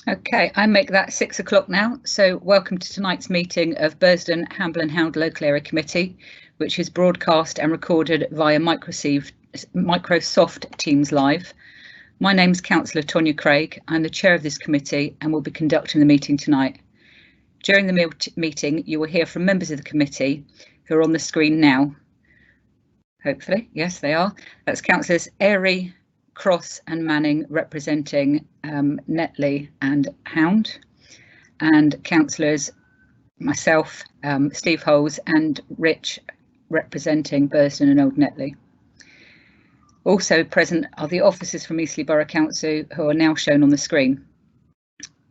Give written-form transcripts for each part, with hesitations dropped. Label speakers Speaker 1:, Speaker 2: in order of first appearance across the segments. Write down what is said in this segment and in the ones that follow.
Speaker 1: Okay, I make that 6 o'clock now. So welcome to tonight's meeting of Bursledon, Hamble and Hound Local Area Committee, which is broadcast and recorded via Microsoft Teams Live. My name is Councillor Tonya Craig. I'm the chair of this committee and will be conducting the meeting tonight. During the meeting, you will hear from members of the committee who are on the screen now. Hopefully, yes, they are. That's Councillors Airy, Cross and Manning representing Netley and Hound, and councillors myself, Steve Holes and Rich representing Bursledon and Old Netley. Also present are the officers from Eastleigh Borough Council who are now shown on the screen.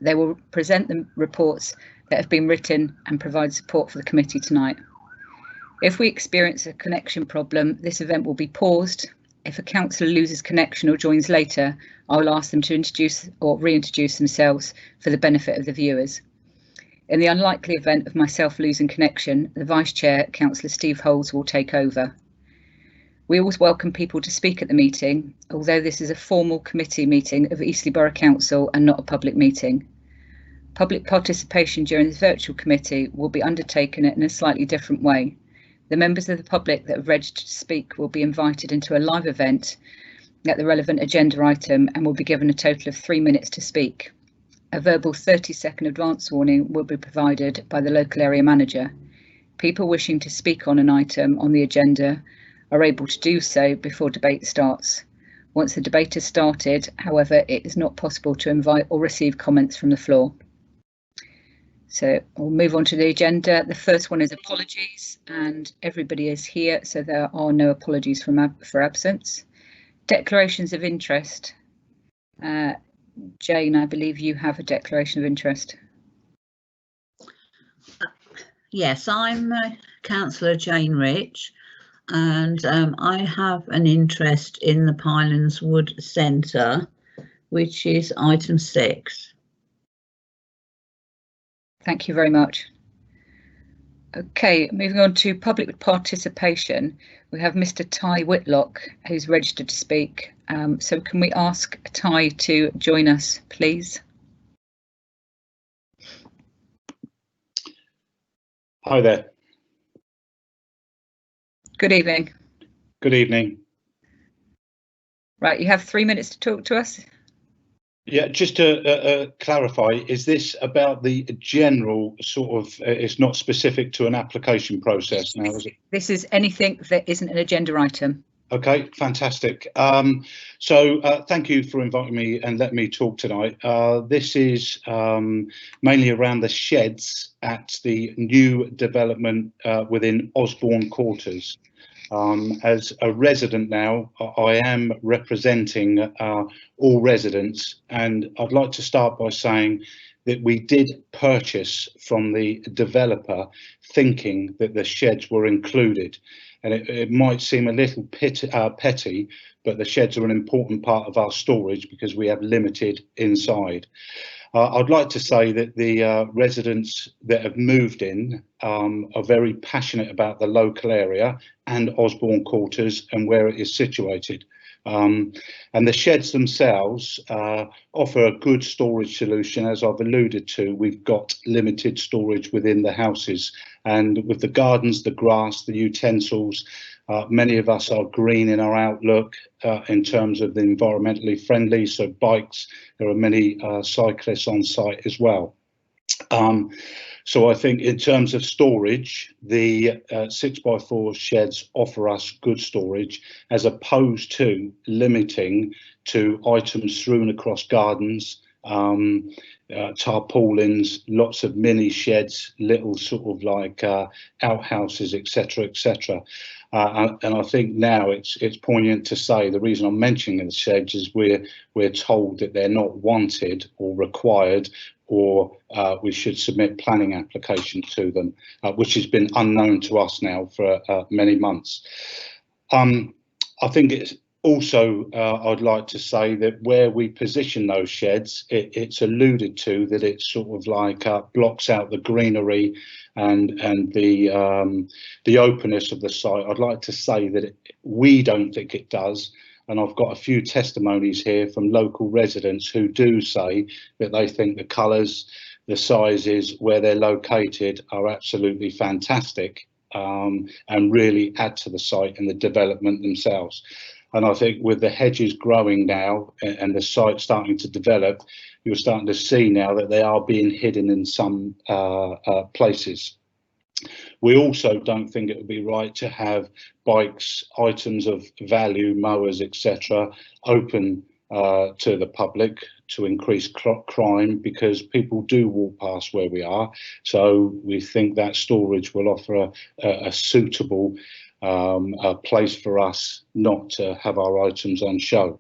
Speaker 1: They will present the reports that have been written and provide support for the committee tonight. If we experience a connection problem, this event will be paused. If a councillor loses connection or joins later, I will ask them to introduce or reintroduce themselves for the benefit of the viewers. In the unlikely event of myself losing connection, the Vice Chair, Councillor Steve Holes, will take over. We always welcome people to speak at the meeting, although this is a formal committee meeting of Eastleigh Borough Council and not a public meeting. Public participation during this virtual committee will be undertaken in a slightly different way. The members of the public that have registered to speak will be invited into a live event at the relevant agenda item and will be given a total of 3 minutes to speak. A verbal 30-second advance warning will be provided by the local area manager. People wishing to speak on an item on the agenda are able to do so before debate starts. Once the debate has started, however, it is not possible to invite or receive comments from the floor. So we'll move on to the agenda. The first one is apologies, and everybody is here, so there are no apologies for absence. Declarations of interest. Jane, I believe you have a declaration of interest.
Speaker 2: Yes, I'm Councillor Jane Rich, and I have an interest in the Pylands Wood Centre, which is item 6.
Speaker 1: Thank you very much. Okay, moving on to public participation. We have Mr. Ty Whitlock, who's registered to speak. So can we ask Ty to join us, please?
Speaker 3: Hi there.
Speaker 1: Good evening.
Speaker 3: Good evening.
Speaker 1: Right, you have 3 minutes to talk to us.
Speaker 3: Yeah, just to clarify, is this about the general sort of, it's not specific to an application process now, is it?
Speaker 1: This is anything that isn't an agenda item.
Speaker 3: Okay, fantastic. So thank you for inviting me and letting me talk tonight. This is mainly around the sheds at the new development within Osborne Quarters. As a resident now, I am representing all residents, and I'd like to start by saying that we did purchase from the developer thinking that the sheds were included, and it might seem a little petty, but the sheds are an important part of our storage because we have limited inside. I'd like to say that the residents that have moved in are very passionate about the local area and Osborne Quarters and where it is situated. And the sheds themselves offer a good storage solution. As I've alluded to, we've got limited storage within the houses, and with the gardens, the grass, the utensils, many of us are green in our outlook in terms of the environmentally friendly, so bikes, there are many cyclists on site as well. So I think in terms of storage, the 6x4 sheds offer us good storage as opposed to limiting to items strewn across gardens, tarpaulins, lots of mini sheds, little sort of like outhouses, etc., etc. And I think now it's poignant to say the reason I'm mentioning the sheds is we're told that they're not wanted or required, or we should submit planning application to them, which has been unknown to us now for many months. I think it's also, I'd like to say that where we position those sheds, it's alluded to that it sort of like blocks out the greenery and the openness of the site. I'd like to say that we don't think it does. and I've got a few testimonies here from local residents who do say that they think the colours, the sizes, where they're located are absolutely fantastic, and really add to the site and the development themselves. And I think with the hedges growing now and the site starting to develop, you're starting to see now that they are being hidden in some places. We also don't think it would be right to have bikes, items of value, mowers, etc., open to the public to increase crime, because people do walk past where we are. So we think that storage will offer a suitable place for us not to have our items on show.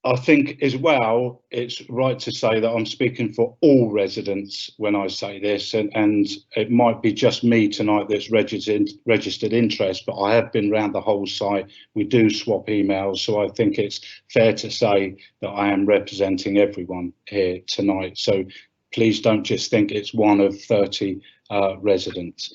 Speaker 3: I think as well, it's right to say that I'm speaking for all residents when I say this, and it might be just me tonight that's registered interest, but I have been around the whole site. We do swap emails, so I think it's fair to say that I am representing everyone here tonight. So please don't just think it's one of 30 residents.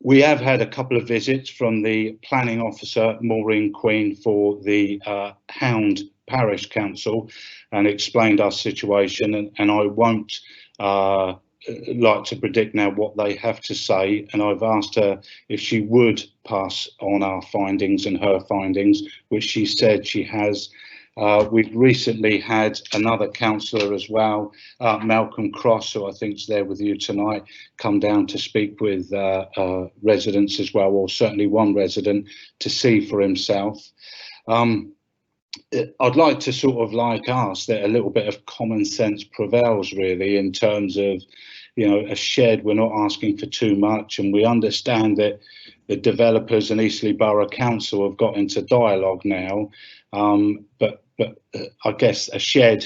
Speaker 3: We have had a couple of visits from the planning officer, Maureen Queen, for the Hound Parish Council, and explained our situation, and I won't like to predict now what they have to say, and I've asked her if she would pass on our findings and her findings, which she said she has. We've recently had another councillor as well, Malcolm Cross, who I think is there with you tonight, come down to speak with residents as well, or certainly one resident to see for himself. I'd like to sort of ask that a little bit of common sense prevails really, in terms of, you know, a shed. We're not asking for too much, and we understand that the developers and Eastleigh Borough Council have got into dialogue now, but I guess a shed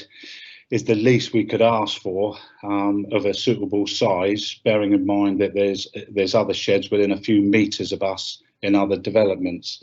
Speaker 3: is the least we could ask for, of a suitable size, bearing in mind that there's other sheds within a few metres of us in other developments.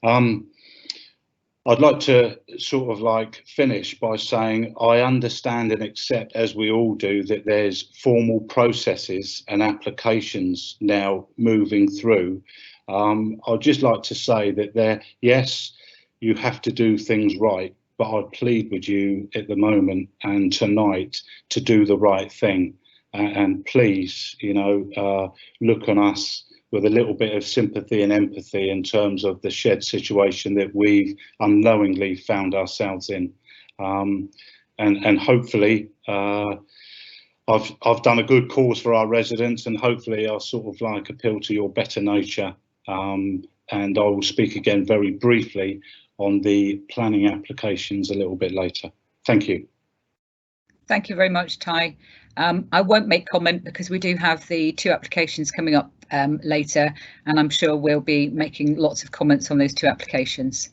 Speaker 3: I'd like to sort of finish by saying I understand and accept, as we all do, that there's formal processes and applications now moving through. I'd just like to say that yes, you have to do things right, but I plead with you at the moment and tonight to do the right thing, and please, you know, look on us with a little bit of sympathy and empathy in terms of the shed situation that we've unknowingly found ourselves in, and hopefully I've done a good cause for our residents, and hopefully I'll sort of appeal to your better nature, and I will speak again very briefly on the planning applications a little bit later. Thank you.
Speaker 1: Thank you very much, Ty. I won't make comment because we do have the 2 applications coming up later, and I'm sure we'll be making lots of comments on those 2 applications.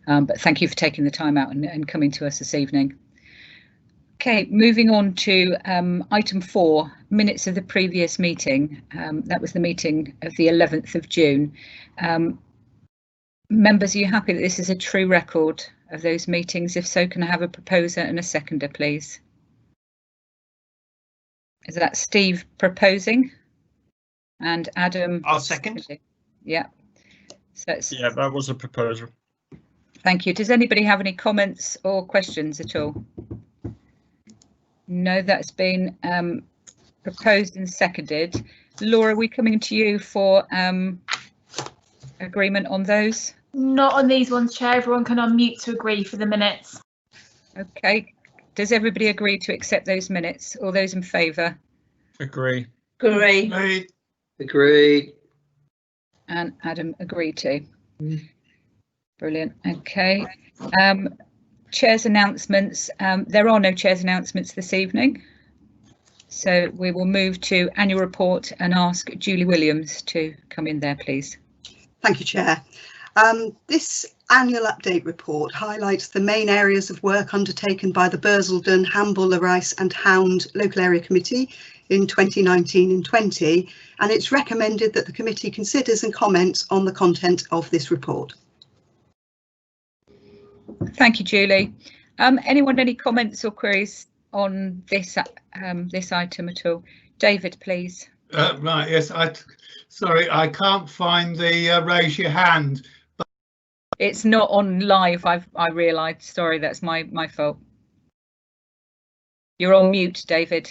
Speaker 1: But thank you for taking the time out and coming to us this evening. Okay, moving on to item 4, minutes of the previous meeting. That was the meeting of the 11th of June. Members, are you happy that this is a true record of those meetings? If so, can I have a proposer and a seconder, please? Is that Steve proposing and Adam?
Speaker 4: I'll second.
Speaker 1: Yeah. So
Speaker 4: yeah, that was a proposal.
Speaker 1: Thank you. Does anybody have any comments or questions at all? No, that's been proposed and seconded. Laura, are we coming to you for agreement on those?
Speaker 5: Not on these ones, Chair. Everyone can unmute to agree for the minutes.
Speaker 1: Okay. Does everybody agree to accept those minutes? All those in favour?
Speaker 4: Agree.
Speaker 2: Agree.
Speaker 6: Agreed.
Speaker 1: And Adam agreed too. Brilliant. Okay. Chair's announcements. There are no chair's announcements this evening, so we will move to annual report and ask Julie Williams to come in there, please.
Speaker 7: Thank you, Chair. This annual update report highlights the main areas of work undertaken by the Bursledon, Hamble-le-Rice and Hound Local Area Committee in 2019 and 20, and it's recommended that the committee considers and comments on the content of this report.
Speaker 1: Thank you, Julie. Anyone any comments or queries on this this item at all? David, please.
Speaker 6: Right, yes, sorry, I can't find the raise your hand.
Speaker 1: It's not on live, I realised. Sorry, that's my fault. You're on mute, David.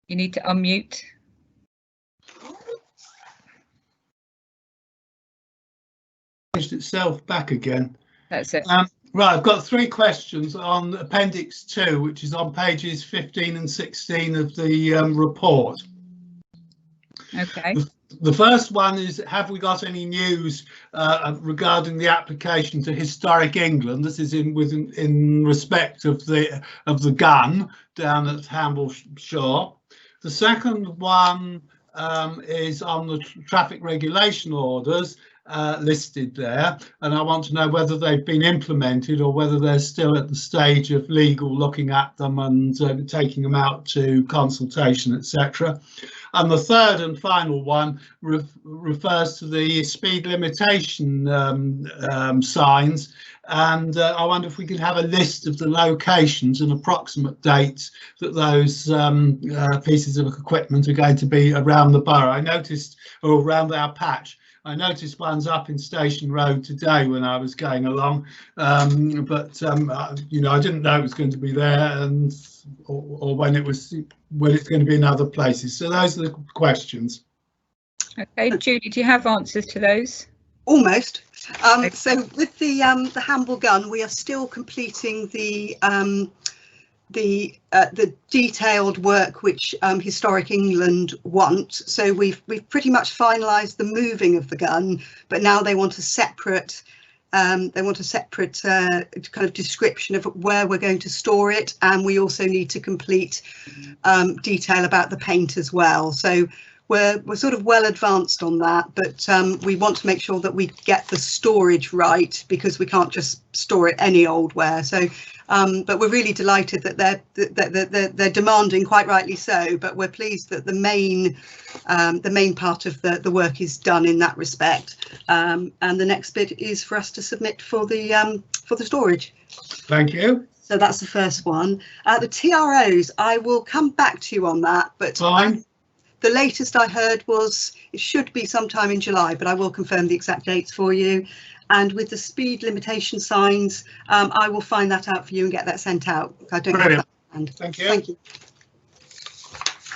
Speaker 1: You need to unmute.
Speaker 6: Itself back again.
Speaker 1: That's it.
Speaker 6: Right, I've got 3 questions on Appendix 2, which is on pages 15 and 16 of the report.
Speaker 1: Okay.
Speaker 6: The first one is, have we got any news regarding the application to Historic England? This is in respect of the gun down at Hamble-le-Rice. The second one is on the traffic regulation orders listed there, and I want to know whether they've been implemented or whether they're still at the stage of legal looking at them and taking them out to consultation, etc. And the third and final one refers to the speed limitation signs, and I wonder if we could have a list of the locations and approximate dates that those pieces of equipment are going to be around the borough. I noticed, or around our patch, I noticed one's up in Station Road today when I was going along, but you know, I didn't know it was going to be there, and or when it's going to be in other places. So those are the questions.
Speaker 1: Okay, Julie, do you have answers to those?
Speaker 7: Almost. So with the Hamble gun, we are still completing the detailed work which Historic England want. So we've pretty much finalised the moving of the gun, but now they want a separate kind of description of where we're going to store it, and we also need to complete detail about the paint as well. So we're sort of well advanced on that, but we want to make sure that we get the storage right, because we can't just store it any old where. So but we're really delighted that they're demanding, quite rightly so, but we're pleased that the main part of the work is done in that respect, and the next bit is for us to submit for the storage.
Speaker 6: Thank you.
Speaker 7: So that's the first one. The TROs, I will come back to you on that, but the latest I heard was it should be sometime in July, but I will confirm the exact dates for you. And with the speed limitation signs, I will find that out for you and get that sent out. I don't have that hand.
Speaker 6: Thank you.
Speaker 7: Thank you.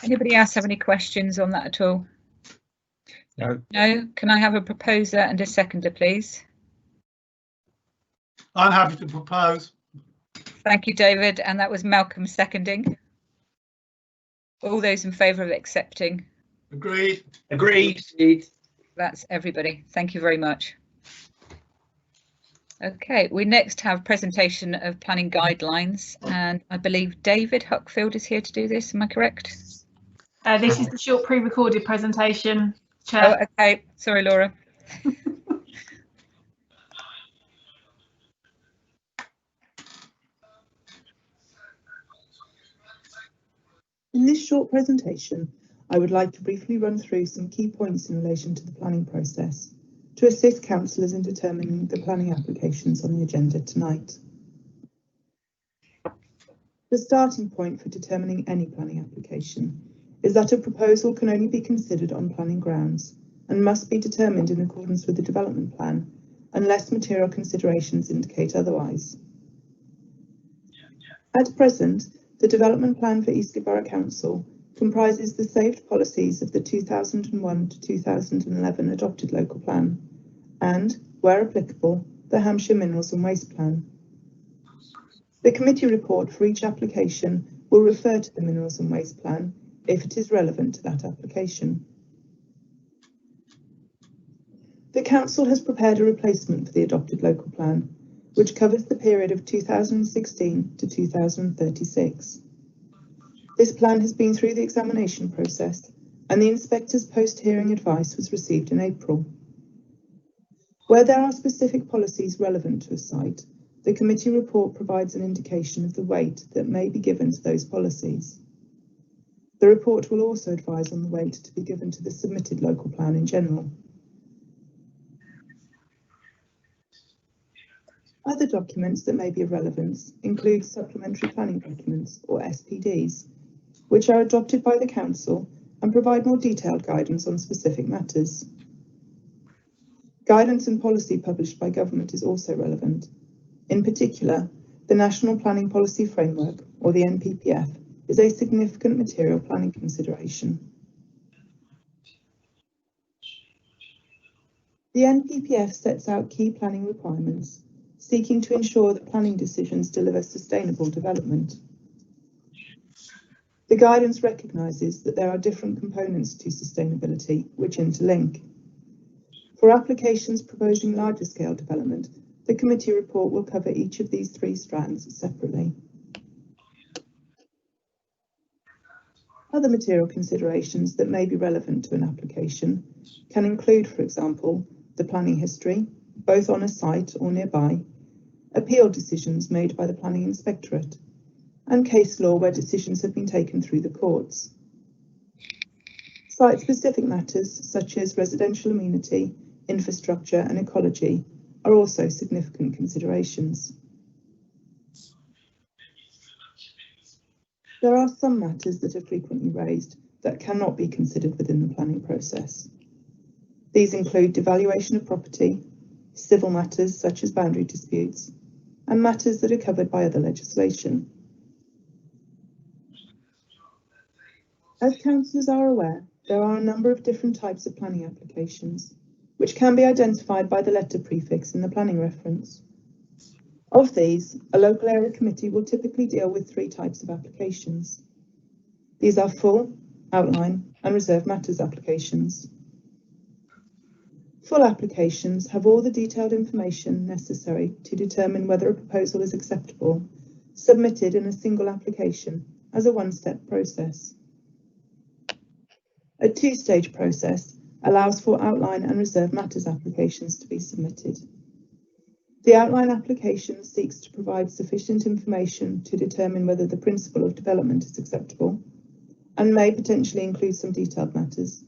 Speaker 1: Anybody else have any questions on that at all?
Speaker 4: No.
Speaker 1: No? Can I have a proposer and a seconder, please?
Speaker 6: I'm happy to propose.
Speaker 1: Thank you, David. And that was Malcolm seconding. All those in favour of accepting?
Speaker 6: Agreed.
Speaker 8: Agreed.
Speaker 1: That's everybody. Thank you very much. Okay, we next have presentation of planning guidelines, and I believe David Huckfield is here to do this. Am I correct?
Speaker 5: This is the short pre-recorded presentation, Chair.
Speaker 1: Oh, okay. Sorry, Laura.
Speaker 9: In this short presentation, I would like to briefly run through some key points in relation to the planning process to assist councillors in determining the planning applications on the agenda tonight. The starting point for determining any planning application is that a proposal can only be considered on planning grounds and must be determined in accordance with the development plan unless material considerations indicate otherwise. At present, the development plan for Eastleigh Borough Council comprises the saved policies of the 2001 to 2011 adopted local plan and, where applicable, the Hampshire Minerals and Waste Plan. The committee report for each application will refer to the Minerals and Waste Plan if it is relevant to that application. The Council has prepared a replacement for the adopted local plan, which covers the period of 2016 to 2036. This plan has been through the examination process, and the inspector's post-hearing advice was received in April. Where there are specific policies relevant to a site, the committee report provides an indication of the weight that may be given to those policies. The report will also advise on the weight to be given to the submitted local plan in general. Other documents that may be of relevance include supplementary planning documents, or SPDs, which are adopted by the Council and provide more detailed guidance on specific matters. Guidance and policy published by government is also relevant. In particular, the National Planning Policy Framework, or the NPPF, is a significant material planning consideration. The NPPF sets out key planning requirements, seeking to ensure that planning decisions deliver sustainable development. The guidance recognises that there are different components to sustainability which interlink. For applications proposing larger scale development, the committee report will cover each of these three strands separately. Other material considerations that may be relevant to an application can include, for example, the planning history, both on a site or nearby, appeal decisions made by the Planning Inspectorate, and case law where decisions have been taken through the courts. Site-specific matters such as residential amenity, infrastructure and ecology are also significant considerations. There are some matters that are frequently raised that cannot be considered within the planning process. These include devaluation of property, civil matters such as boundary disputes, and matters that are covered by other legislation. As councillors are aware, there are a number of different types of planning applications, which can be identified by the letter prefix in the planning reference. Of these, a local area committee will typically deal with three types of applications. These are full, outline, and reserved matters applications. Full applications have all the detailed information necessary to determine whether a proposal is acceptable, submitted in a single application as a one-step process. A two-stage process allows for outline and reserved matters applications to be submitted. The outline application seeks to provide sufficient information to determine whether the principle of development is acceptable and may potentially include some detailed matters.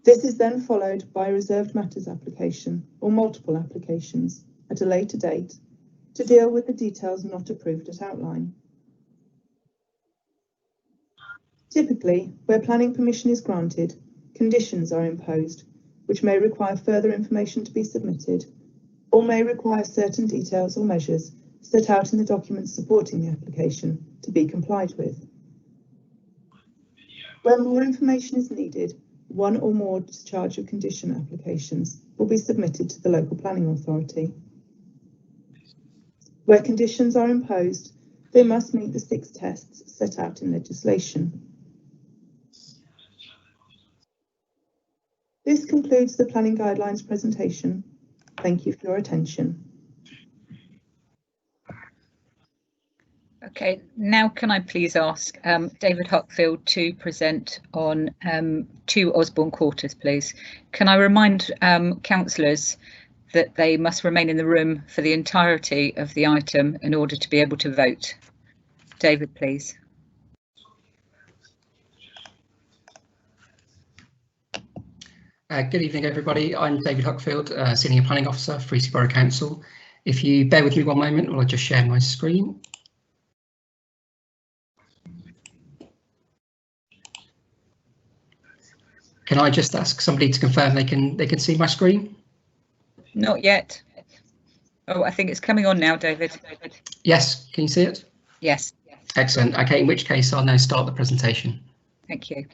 Speaker 9: This is then followed by a reserved matters application or multiple applications at a later date to deal with the details not approved at outline. Typically, where planning permission is granted, conditions are imposed, which may require further information to be submitted, or may require certain details or measures set out in the documents supporting the application to be complied with. Where more information is needed, one or more discharge of condition applications will be submitted to the local planning authority. Where conditions are imposed, they must meet the 6 tests set out in legislation. This concludes the planning guidelines presentation. Thank you for your attention.
Speaker 1: Okay, now can I please ask David Huckfield to present on 2 Osborne Quarters, please. Can I remind councillors that they must remain in the room for the entirety of the item in order to be able to vote? David, please.
Speaker 8: Good evening, everybody. I'm David Huckfield, Senior Planning Officer for Eastleigh Borough Council. If you bear with me one moment, while I just share my screen. Can I just ask somebody to confirm they can see my screen?
Speaker 1: Not yet. Oh, I think it's coming on now, David.
Speaker 8: Yes, can you see it?
Speaker 1: Yes.
Speaker 8: Excellent. Okay, in which case I'll now start the presentation.
Speaker 1: Thank you.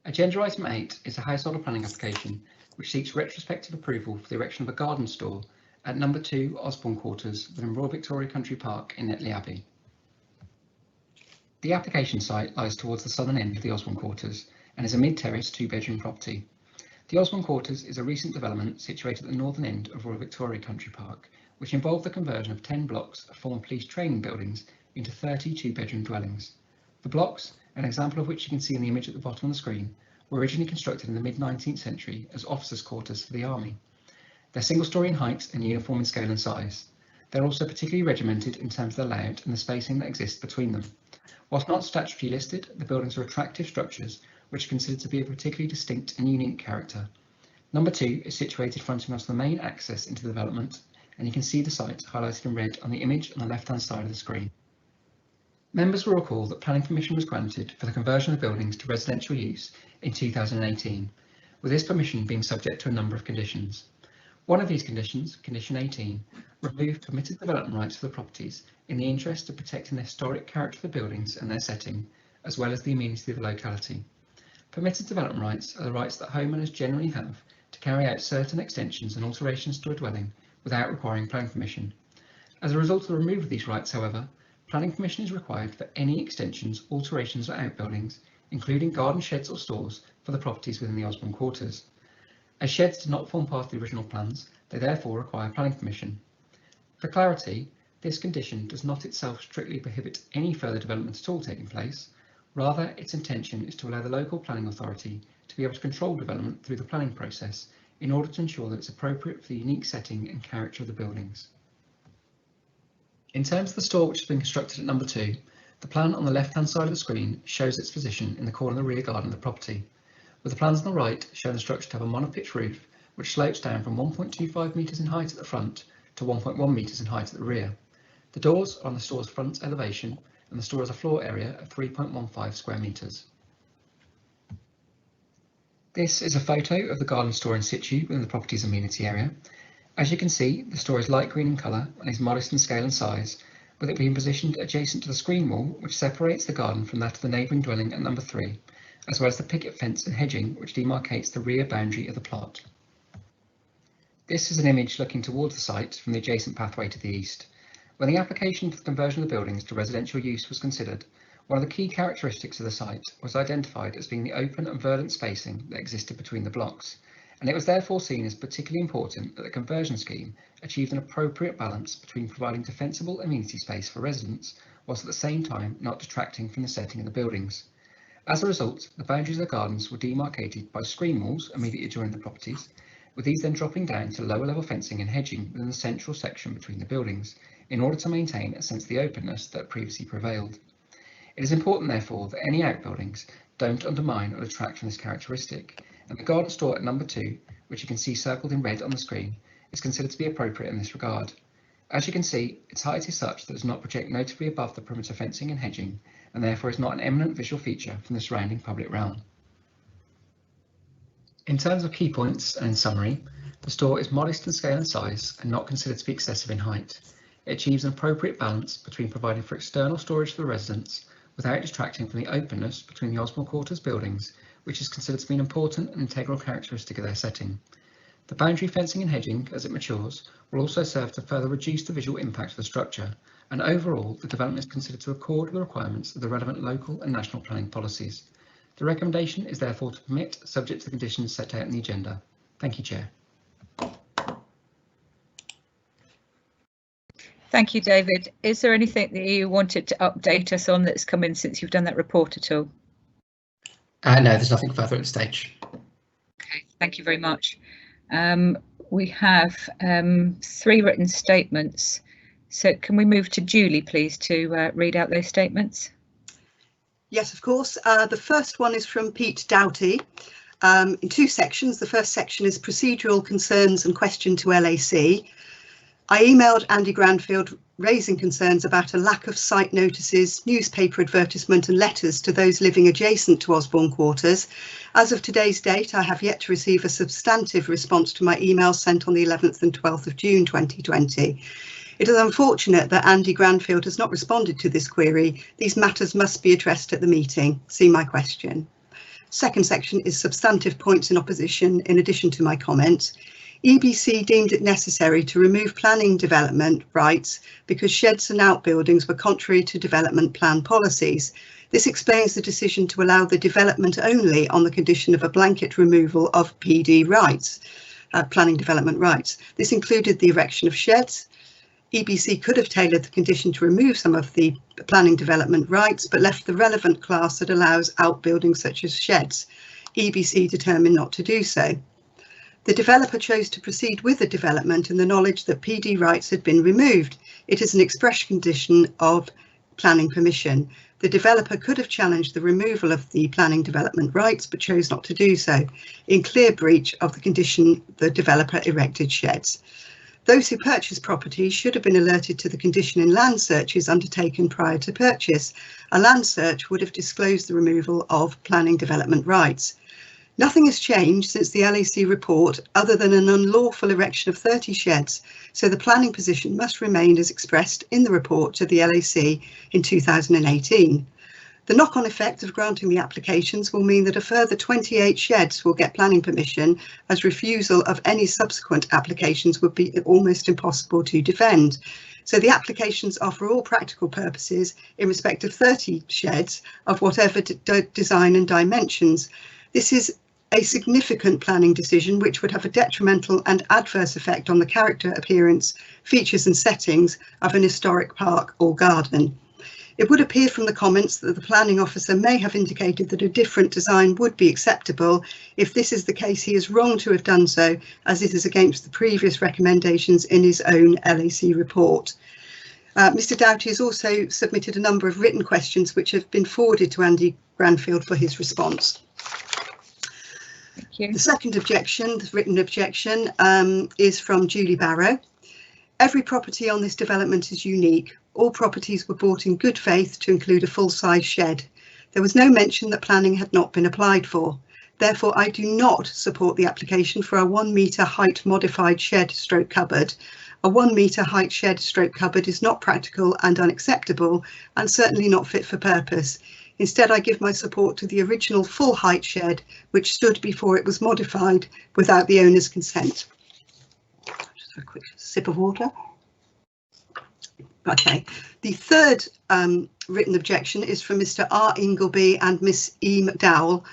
Speaker 8: Agenda item 8 is a household planning application which seeks retrospective approval for the erection of a garden store at number 2 Osborne Quarters within Royal Victoria Country Park in Netley Abbey. The application site lies towards the southern end of the Osborne Quarters and is a mid-terrace 2-bedroom property. The Osborne Quarters is a recent development situated at the northern end of Royal Victoria Country Park, which involved the conversion of 10 blocks of former police training buildings into 30 2-bedroom dwellings. The blocks, an example of which you can see in the image at the bottom of the screen, were originally constructed in the mid-19th century as officers' quarters for the army. They're single-storey in height and uniform in scale and size. They're also particularly regimented in terms of the layout and the spacing that exists between them. Whilst not statutorily listed, the buildings are attractive structures which are considered to be of particularly distinct and unique character. Number 2 is situated fronting onto the main access into the development, and you can see the site highlighted in red on the image on the left-hand side of the screen. Members will recall that planning permission was granted for the conversion of buildings to residential use in 2018, with this permission being subject to a number of conditions. One of these conditions, Condition 18, removed permitted development rights for the properties in the interest of protecting the historic character of the buildings and their setting, as well as the amenity of the locality. Permitted development rights are the rights that homeowners generally have to carry out certain extensions and alterations to a dwelling without requiring planning permission. As a result of the removal of these rights, however, planning permission is required for any extensions, alterations or outbuildings, including garden sheds or stores for the properties within the Osborne quarters. As sheds did not form part of the original plans, they therefore require planning permission. For clarity, this condition does not itself strictly prohibit any further development at all taking place. Rather, its intention is to allow the local planning authority to be able to control development through the planning process in order to ensure that it's appropriate for the unique setting and character of the buildings. In terms of the store which has been constructed at number 2, the plan on the left-hand side of the screen shows its position in the corner of the rear garden of the property, with the plans on the right showing the structure to have a monopitch roof which slopes down from 1.25 metres in height at the front to 1.1 metres in height at the rear. The doors are on the store's front elevation, and the store has a floor area of 3.15 square metres. This is a photo of the garden store in situ within the property's amenity area. As you can see, the store is light green in colour and is modest in scale and size, with it being positioned adjacent to the screen wall which separates the garden from that of the neighbouring dwelling at number 3, as well as the picket fence and hedging which demarcates the rear boundary of the plot. This is an image looking towards the site from the adjacent pathway to the east. When the application for the conversion of the buildings to residential use was considered, one of the key characteristics of the site was identified as being the open and verdant spacing that existed between the blocks, and it was therefore seen as particularly important that the conversion scheme achieved an appropriate balance between providing defensible amenity space for residents, whilst at the same time not detracting from the setting of the buildings. As a result, the boundaries of the gardens were demarcated by screen walls immediately adjoining the properties, with these then dropping down to lower level fencing and hedging within the central section between the buildings, in order to maintain a sense of the openness that previously prevailed. It is important, therefore, that any outbuildings don't undermine or detract from this characteristic, and the garden store at number 2, which you can see circled in red on the screen, is considered to be appropriate in this regard. As you can see, its height is such that it does not project notably above the perimeter fencing and hedging, and therefore is not an eminent visual feature from the surrounding public realm. In terms of key points and in summary, the store is modest in scale and size and not considered to be excessive in height. It achieves an appropriate balance between providing for external storage for the residents without detracting from the openness between the Osborne Quarters buildings, which is considered to be an important and integral characteristic of their setting. The boundary fencing and hedging, as it matures, will also serve to further reduce the visual impact of the structure, and overall the development is considered to accord with the requirements of the relevant local and national planning policies. The recommendation is therefore to permit, subject to the conditions set out in the agenda. Thank you, Chair.
Speaker 1: Thank you, David. Is there anything that you wanted to update us on that's come in since you've done that report at all?
Speaker 8: No, there's nothing further at this stage.
Speaker 1: Okay, thank you very much. We have 3 written statements. So can we move to Julie, please, to read out those statements?
Speaker 7: Yes, of course. The first one is from Pete Doughty in 2 sections. The first section is procedural concerns and question to LAC. I emailed Andy Granfield raising concerns about a lack of site notices, newspaper advertisement and letters to those living adjacent to Osborne Quarters. As of today's date, I have yet to receive a substantive response to my email sent on the 11th and 12th of June 2020. It is unfortunate that Andy Granfield has not responded to this query. These matters must be addressed at the meeting. See my question. Second section is substantive points in opposition in addition to my comments. EBC deemed it necessary to remove planning development rights because sheds and outbuildings were contrary to development plan policies. This explains the decision to allow the development only on the condition of a blanket removal of PD rights, planning development rights. This included the erection of sheds. EBC could have tailored the condition to remove some of the planning development rights, but left the relevant class that allows outbuildings such as sheds. EBC determined not to do so. The developer chose to proceed with the development in the knowledge that PD rights had been removed. It is an express condition of planning permission. The developer could have challenged the removal of the planning development rights, but chose not to do so, in clear breach of the condition the developer erected sheds. Those who purchased property should have been alerted to the condition in land searches undertaken prior to purchase. A land search would have disclosed the removal of planning development rights. Nothing has changed since the LAC report other than an unlawful erection of 30 sheds, so the planning position must remain as expressed in the report to the LAC in 2018. The knock-on effect of granting the applications will mean that a further 28 sheds will get planning permission, as refusal of any subsequent applications would be almost impossible to defend. So the applications are for all practical purposes in respect of 30 sheds of whatever design and dimensions. This is a significant planning decision which would have a detrimental and adverse effect on the character, appearance, features and settings of an historic park or garden. It would appear from the comments that the planning officer may have indicated that a different design would be acceptable. If this is the case, he is wrong to have done so, as it is against the previous recommendations in his own LAC report. Mr Doughty has also submitted a number of written questions which have been forwarded to Andy Granfield for his response.
Speaker 1: Thank you.
Speaker 7: The second objection, the written objection, is from Julie Barrow. Every property on this development is unique. All properties were bought in good faith to include a full-size shed. There was no mention that planning had not been applied for. Therefore, I do not support the application for a 1 metre height modified shed stroke cupboard. A 1 metre height shed stroke cupboard is not practical and unacceptable, and certainly not fit for purpose. Instead, I give my support to the original full height shed, which stood before it was modified without the owner's consent. Just a quick sip of water. Okay, the third written objection is from Mr R Ingleby and Miss E McDowell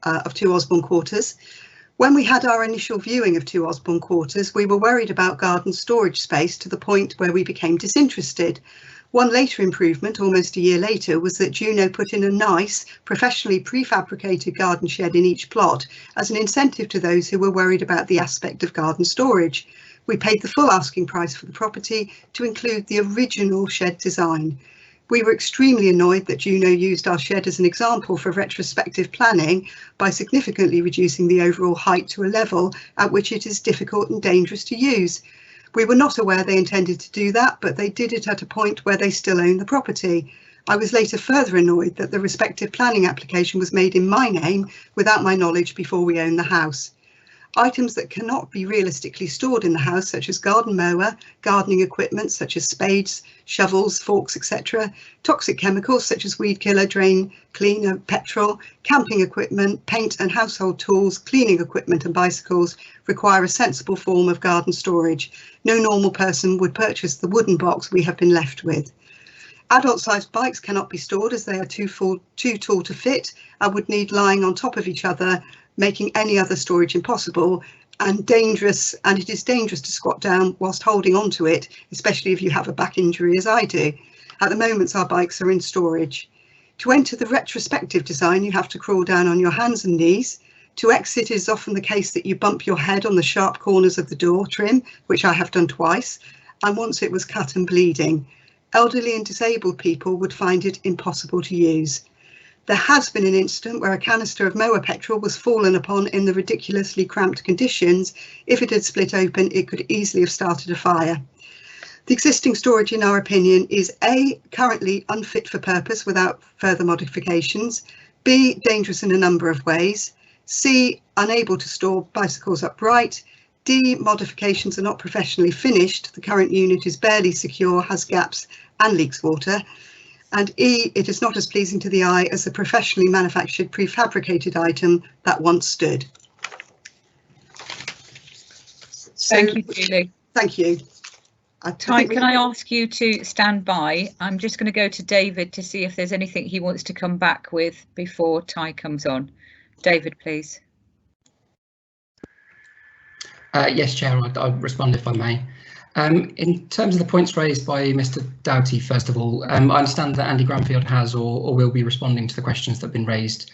Speaker 7: of 2 Osborne Quarters. When we had our initial viewing of 2 Osborne Quarters, we were worried about garden storage space to the point where we became disinterested. One later improvement, almost a year later, was that Juno put in a nice, professionally prefabricated garden shed in each plot as an incentive to those who were worried about the aspect of garden storage. We paid the full asking price for the property to include the original shed design. We were extremely annoyed that Juno used our shed as an example for retrospective planning by significantly reducing the overall height to a level at which it is difficult and dangerous to use. We were not aware they intended to do that, but they did it at a point where they still own the property. I was later further annoyed that the respective planning application was made in my name without my knowledge before we owned the house. Items that cannot be realistically stored in the house, such as garden mower, gardening equipment such as spades, shovels, forks, etc., toxic chemicals such as weed killer, drain cleaner, petrol, camping equipment, paint and household tools, cleaning equipment and bicycles require a sensible form of garden storage. No normal person would purchase the wooden box we have been left with. Adult-sized bikes cannot be stored as they are too tall to fit and would need lying on top of each other, making any other storage impossible, and it is dangerous to squat down whilst holding on to it, especially if you have a back injury as I do. At the moment, our bikes are in storage. To enter the retrospective design, you have to crawl down on your hands and knees. To exit, it is often the case that you bump your head on the sharp corners of the door trim, which I have done twice, and once it was cut and bleeding. Elderly and disabled people would find it impossible to use. There has been an incident where a canister of mower petrol was fallen upon in the ridiculously cramped conditions. If it had split open, it could easily have started a fire. The existing storage, in our opinion, is A, currently unfit for purpose without further modifications, B, dangerous in a number of ways, C, unable to store bicycles upright, D, modifications are not professionally finished, the current unit is barely secure, has gaps and leaks water, and E, it is not as pleasing to the eye as the professionally manufactured prefabricated item that once stood.
Speaker 1: Thank you, Julie.
Speaker 7: Thank you.
Speaker 1: Ty, can I ask you to stand by? I'm just going to go to David to see if there's anything he wants to come back with before Ty comes on. David, please.
Speaker 8: Yes, Chair, I'll respond if I may. In terms of the points raised by Mr Doughty, first of all, I understand that Andy Granfield has or will be responding to the questions that have been raised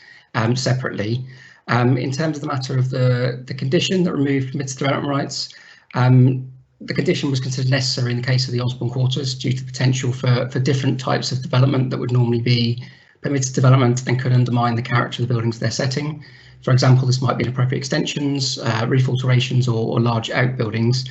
Speaker 8: separately. In terms of the matter of the condition that removed permitted development rights, the condition was considered necessary in the case of the Osborne Quarters due to the potential for different types of development that would normally be permitted development and could undermine the character of the buildings they're setting. For example, this might be inappropriate extensions, roof alterations, or large outbuildings.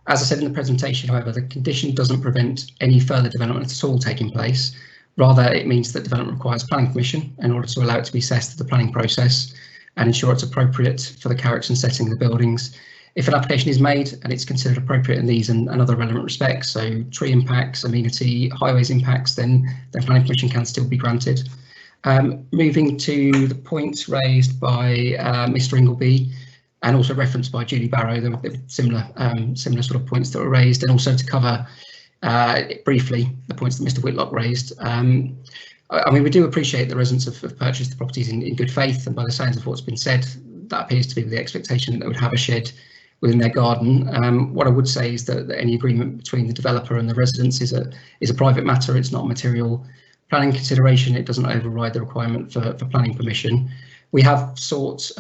Speaker 8: As I said in the presentation, however, the condition doesn't prevent any further development at all taking place. Rather, it means that development requires planning permission in order to allow it to be assessed through the planning process and ensure it's appropriate for the character and setting of the buildings. If an application is made and it's considered appropriate in these and other relevant respects, so tree impacts, amenity, highways impacts, then planning permission can still be granted. Moving to the points raised by Mr. Ingleby and also referenced by Julie Barrow, there were similar sort of points that were raised, and also to cover briefly the points that Mr. Whitlock raised. I mean, we do appreciate the residents have purchased the properties in good faith, and by the sounds of what's been said, that appears to be the expectation that they would have a shed within their garden. What I would say is that any agreement between the developer and the residents is a private matter. It's not a material planning consideration. It doesn't override the requirement for planning permission. We have sought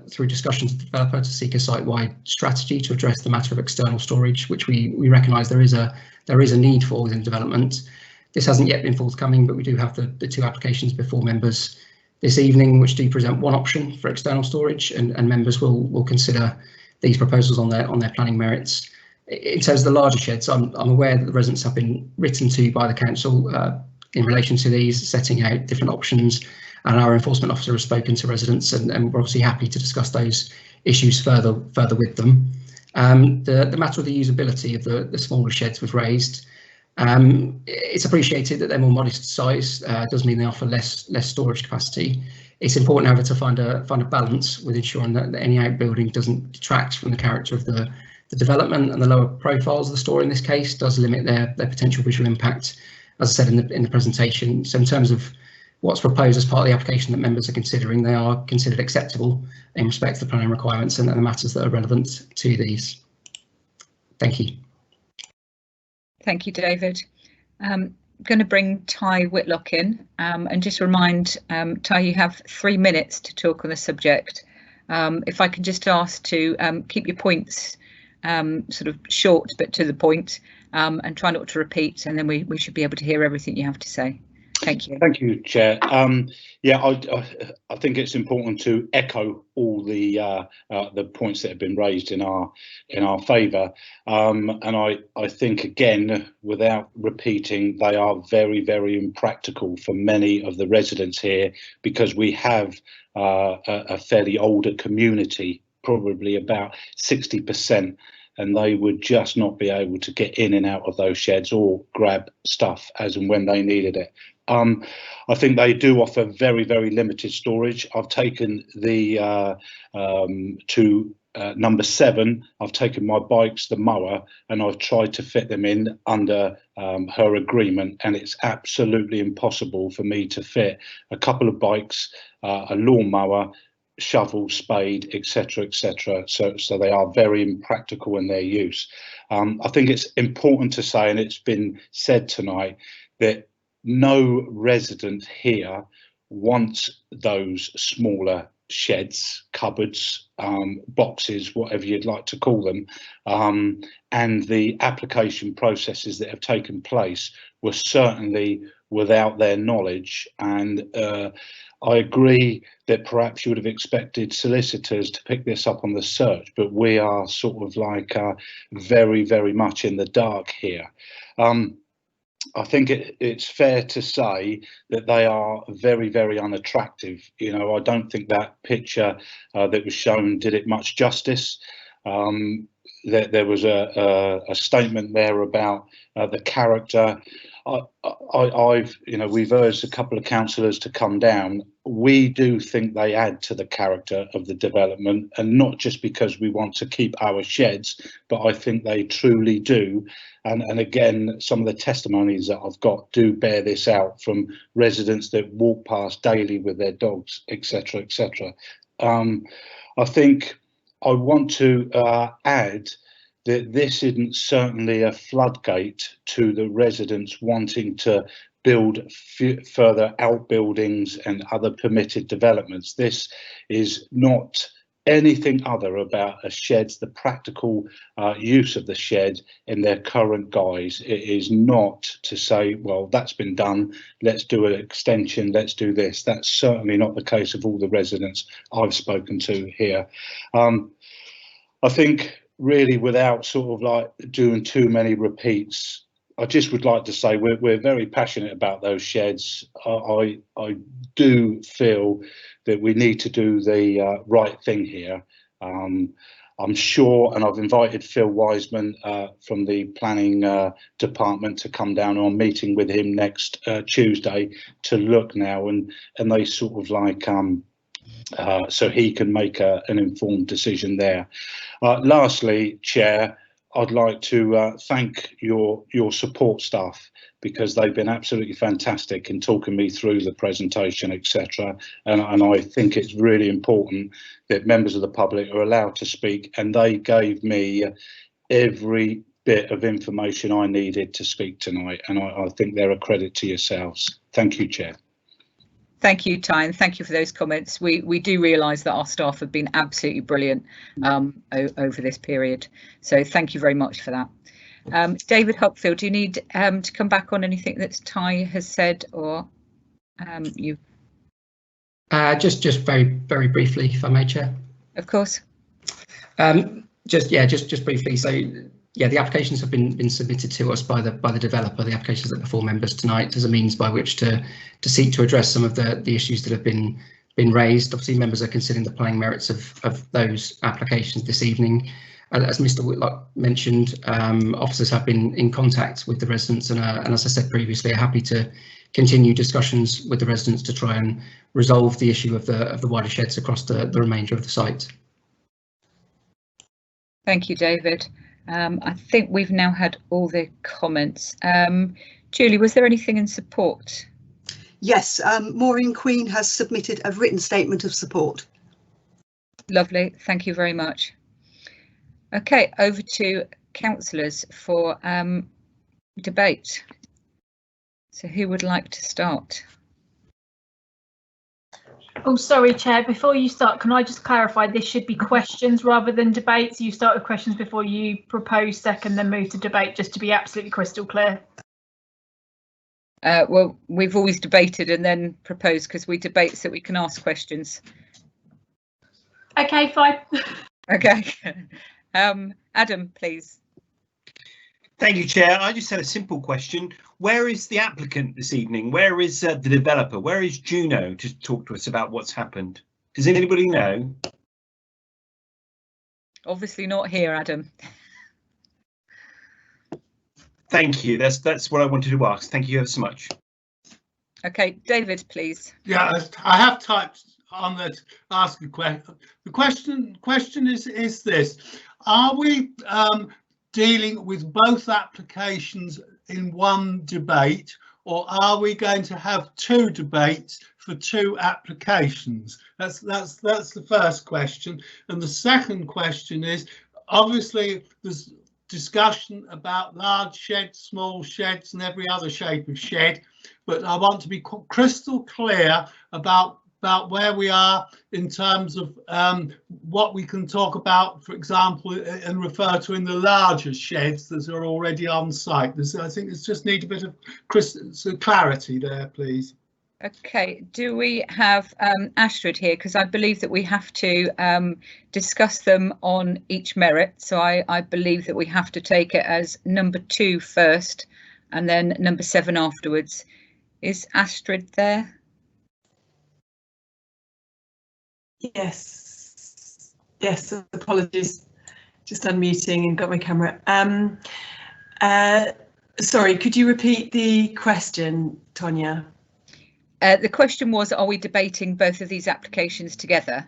Speaker 8: through discussions with the developer to seek a site-wide strategy to address the matter of external storage, which we recognise there is a need for within development. This hasn't yet been forthcoming, but we do have the two applications before members this evening, which do present one option for external storage, and members will consider these proposals on their planning merits. In terms of the larger sheds, I'm aware that the residents have been written to by the council in relation to these, setting out different options, and our enforcement officer has spoken to residents, and we're obviously happy to discuss those issues further with them. The matter of the usability of the smaller sheds was raised. It's appreciated that they're more modest size, does mean they offer less storage capacity. It's important, however, to find a balance with ensuring that any outbuilding doesn't detract from the character of the development, and the lower profiles of the store in this case does limit their potential visual impact, as I said in the presentation. So in terms of what's proposed as part of the application that members are considering, they are considered acceptable in respect to the planning requirements and the matters that are relevant to these. Thank you.
Speaker 1: Thank you, David. I'm going to bring Ty Whitlock in and just remind Ty, you have 3 minutes to talk on the subject. If I can just ask to keep your points sort of short but to the point, and try not to repeat, and then we should be able to hear everything you have to say. Thank you.
Speaker 3: Thank you, Chair. Yeah, I think it's important to echo all the points that have been raised in our favour, and I think, again, without repeating, they are very, very impractical for many of the residents here, because we have a fairly older community, probably about 60%. And they would just not be able to get in and out of those sheds or grab stuff as and when they needed it. I think they do offer very, very limited storage. I've taken the to number 7, I've taken my bikes, the mower, and I've tried to fit them in under her agreement, and it's absolutely impossible for me to fit a couple of bikes, a lawnmower, shovel, spade, etc., etc. So they are very impractical in their use. I think it's important to say, and it's been said tonight, that no resident here wants those smaller sheds, cupboards, boxes, whatever you'd like to call them, and the application processes that have taken place were certainly without their knowledge. And I agree that perhaps you would have expected solicitors to pick this up on the search, but we are sort of like very, very much in the dark here. I think it's fair to say that they are very, very unattractive. You know, I don't think that picture that was shown did it much justice. There was a statement there about the character. We've urged a couple of councillors to come down. We do think they add to the character of the development, and not just because we want to keep our sheds, but I think they truly do. And again, some of the testimonies that I've got do bear this out, from residents that walk past daily with their dogs, etc., etc. I think I want to add that this isn't certainly a floodgate to the residents wanting to build further outbuildings and other permitted developments. This is not anything other about a shed's, the practical use of the shed in their current guise. It is not to say, well, that's been done, let's do an extension, let's do this. That's certainly not the case of all the residents I've spoken to here. I think really, without sort of like doing too many repeats, I just would like to say we're very passionate about those sheds. I do feel that we need to do the right thing here. I'm sure, and I've invited Phil Wiseman from the planning department to come down on meeting with him next Tuesday to look now, and they sort of like so he can make an informed decision there. Lastly, Chair, I'd like to thank your support staff, because they've been absolutely fantastic in talking me through the presentation, etc. And I think it's really important that members of the public are allowed to speak, and they gave me every bit of information I needed to speak tonight, and I think they're a credit to yourselves. Thank you, Chair.
Speaker 1: Thank you, Ty, and thank you for those comments. We do realise that our staff have been absolutely brilliant over this period, so thank you very much for that. David Hopfield, do you need to come back on anything that Ty has said, or you?
Speaker 8: Just very briefly, if I may, Chair.
Speaker 1: Of course.
Speaker 8: Just briefly. So yeah, the applications have been submitted to us by the developer. The applications that before members tonight as a means by which to seek to address some of the issues that have been raised. Obviously, members are considering the planning merits of those applications this evening. As Mr. Whitlock mentioned, officers have been in contact with the residents, and as I said previously, are happy to continue discussions with the residents to try and resolve the issue of the wider sheds across the remainder of the site.
Speaker 1: Thank you, David. I think we've now had all the comments. Julie, was there anything in support?
Speaker 7: Yes, Maureen Queen has submitted a written statement of support.
Speaker 1: Lovely, thank you very much. Okay, over to councillors for debate. So who would like to start?
Speaker 5: Oh, sorry, Chair. Before you start, can I just clarify this should be questions rather than debate? So you start with questions before you propose second, then move to debate, just to be absolutely crystal clear.
Speaker 1: Well, we've always debated and then proposed, because we debate so we can ask questions.
Speaker 5: OK, fine.
Speaker 1: OK. Adam, please.
Speaker 10: Thank you, Chair. I just had a simple question. Where is the applicant this evening? Where is the developer? Where is Juno to talk to us about what's happened? Does anybody know?
Speaker 1: Obviously not here, Adam.
Speaker 10: Thank you. That's what I wanted to ask. Thank you ever so much.
Speaker 1: OK, David, please.
Speaker 6: Yeah, I have typed on that. Ask a question. The question is this: are we dealing with both applications in one debate, or are we going to have two debates for two applications? That's the first question. And the second question is, obviously there's discussion about large sheds, small sheds and every other shape of shed, but I want to be crystal clear about where we are in terms of what we can talk about, for example, and refer to in the larger sheds that are already on site. I think it's just need a bit of clarity there, please.
Speaker 1: OK, do we have Astrid here? Because I believe that we have to discuss them on each merit. So I believe that we have to take it as number 2 first and then number 7 afterwards. Is Astrid there?
Speaker 11: Yes, apologies, just unmuting and got my camera. Sorry, could you repeat the question, Tonya?
Speaker 1: The question was, are we debating both of these applications together?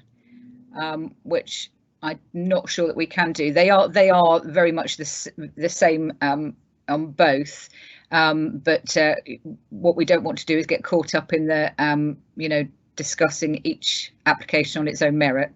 Speaker 1: Which I'm not sure that we can do. They are very much the same on both. But what we don't want to do is get caught up in the, discussing each application on its own merit.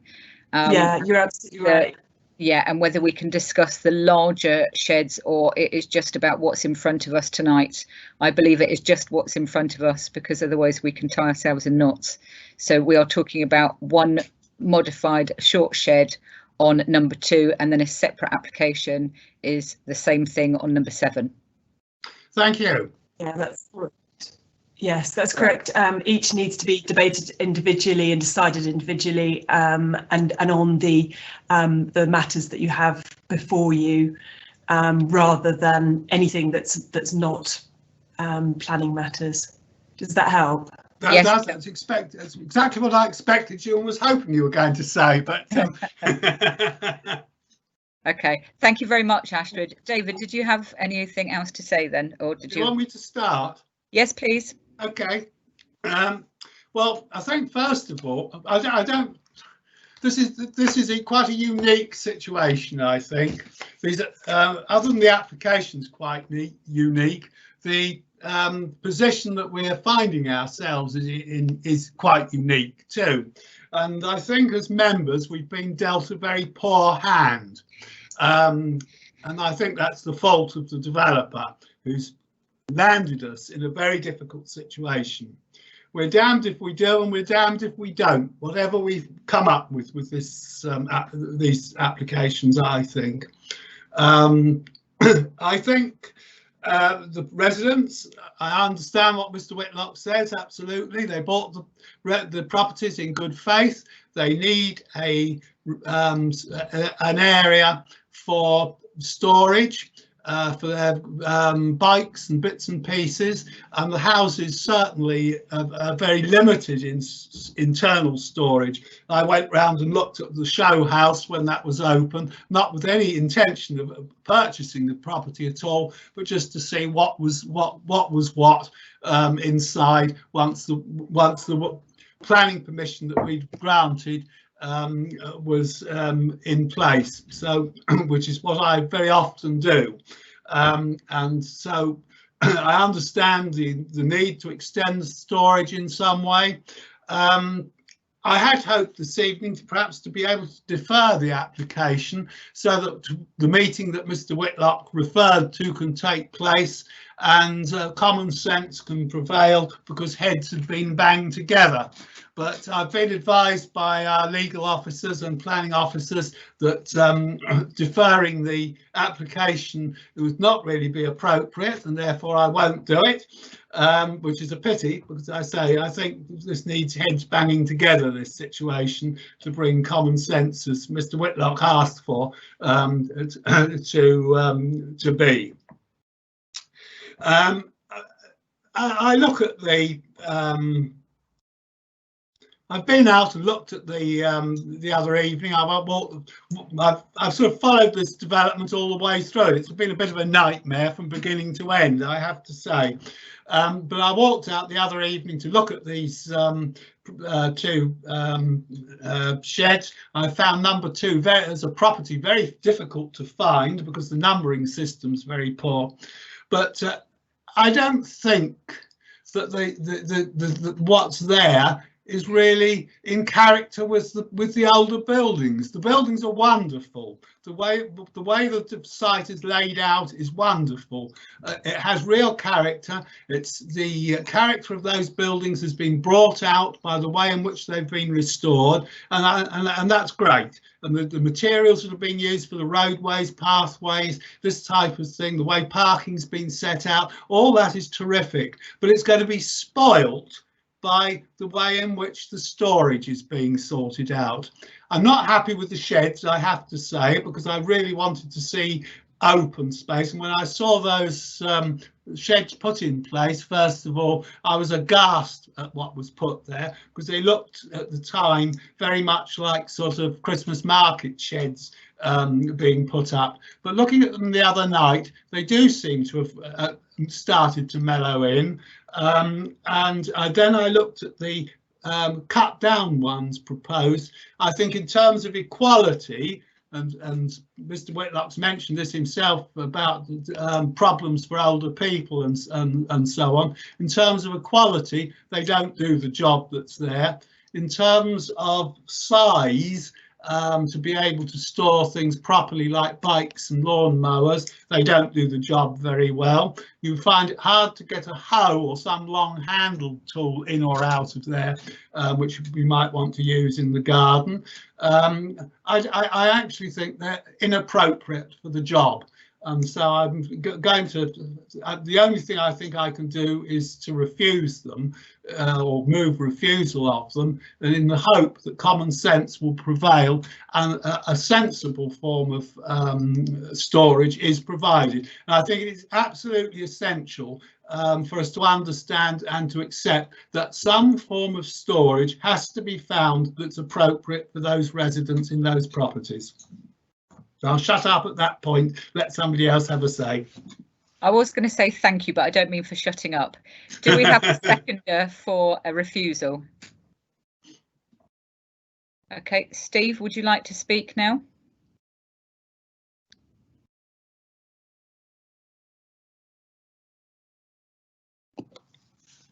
Speaker 11: Yeah, you're absolutely right.
Speaker 1: Yeah, and whether we can discuss the larger sheds or it is just about what's in front of us tonight. I believe it is just what's in front of us, because otherwise we can tie ourselves in knots. So we are talking about one modified short shed on number 2, and then a separate application is the same thing on number 7.
Speaker 6: Thank you.
Speaker 11: Yeah, that's correct. Yes, that's correct. Each needs to be debated individually and decided individually, and on the matters that you have before you, rather than anything that's not planning matters. Does that help?
Speaker 1: Yes.
Speaker 6: That's exactly what I expected you and was hoping you were going to say, but
Speaker 1: Okay, thank you very much, Astrid. David, did you have anything else to say then, or did
Speaker 6: you want me to start?
Speaker 1: Yes, please.
Speaker 6: Okay. Well, I think first of all, I don't. This is quite a unique situation. I think these, other than the application's quite unique, the position that we are finding ourselves in is quite unique too. And I think as members, we've been dealt a very poor hand. And I think that's the fault of the developer who's landed us in a very difficult situation. We're damned if we do and we're damned if we don't, whatever we've come up with this these applications, I think. I think the residents, I understand what Mr. Whitlock says, absolutely. They bought the properties in good faith. They need an area for storage for their bikes and bits and pieces, and the houses certainly are very limited in internal storage. I went round and looked at the show house when that was open, not with any intention of purchasing the property at all, but just to see what was what inside once the planning permission that we'd granted was in place, so which is what I very often do, and so I understand the need to extend storage in some way. I had hoped this evening perhaps to be able to defer the application so that the meeting that Mr. Whitlock referred to can take place and common sense can prevail, because heads have been banged together. But I've been advised by our legal officers and planning officers that deferring the application would not really be appropriate, and therefore I won't do it, which is a pity, because I think this needs heads banging together, this situation, to bring common sense, as Mr. Whitlock asked for, to be. I look at the I've been out and looked at the other evening. I've sort of followed this development all the way through. It's been a bit of a nightmare from beginning to end, I have to say. But I walked out the other evening to look at these two sheds. I found number 2 as a property very difficult to find because the numbering system's very poor. But I don't think that what's there is really in character with the older buildings. The buildings are wonderful. The way that the site is laid out is wonderful. It has real character. It's the character of those buildings has been brought out by the way in which they've been restored, and that's great. And the materials that have been used for the roadways, pathways, this type of thing, the way parking's been set out, all that is terrific. But it's going to be spoilt by the way in which the storage is being sorted out. I'm not happy with the sheds, I have to say, because I really wanted to see open space. And when I saw those sheds put in place, first of all, I was aghast at what was put there, because they looked at the time very much like sort of Christmas market sheds being put up. But looking at them the other night, they do seem to have started to mellow in. And then I looked at the cut down ones proposed. I think in terms of equality, and Mr. Whitlock's mentioned this himself about problems for older people and so on. In terms of equality, they don't do the job that's there. In terms of size to be able to store things properly, like bikes and lawn mowers. They don't do the job very well. You find it hard to get a hoe or some long handled tool in or out of there, which we might want to use in the garden. I actually think they're inappropriate for the job. So I'm going to, the only thing I think I can do is to refuse them or move refusal of them, and in the hope that common sense will prevail and a sensible form of storage is provided. And I think it is absolutely essential for us to understand and to accept that some form of storage has to be found that's appropriate for those residents in those properties. So I'll shut up at that point, let somebody else have a say.
Speaker 1: I was going to say thank you, but I don't mean for shutting up. Do we have a seconder for a refusal? Okay, Steve, would you like to speak now?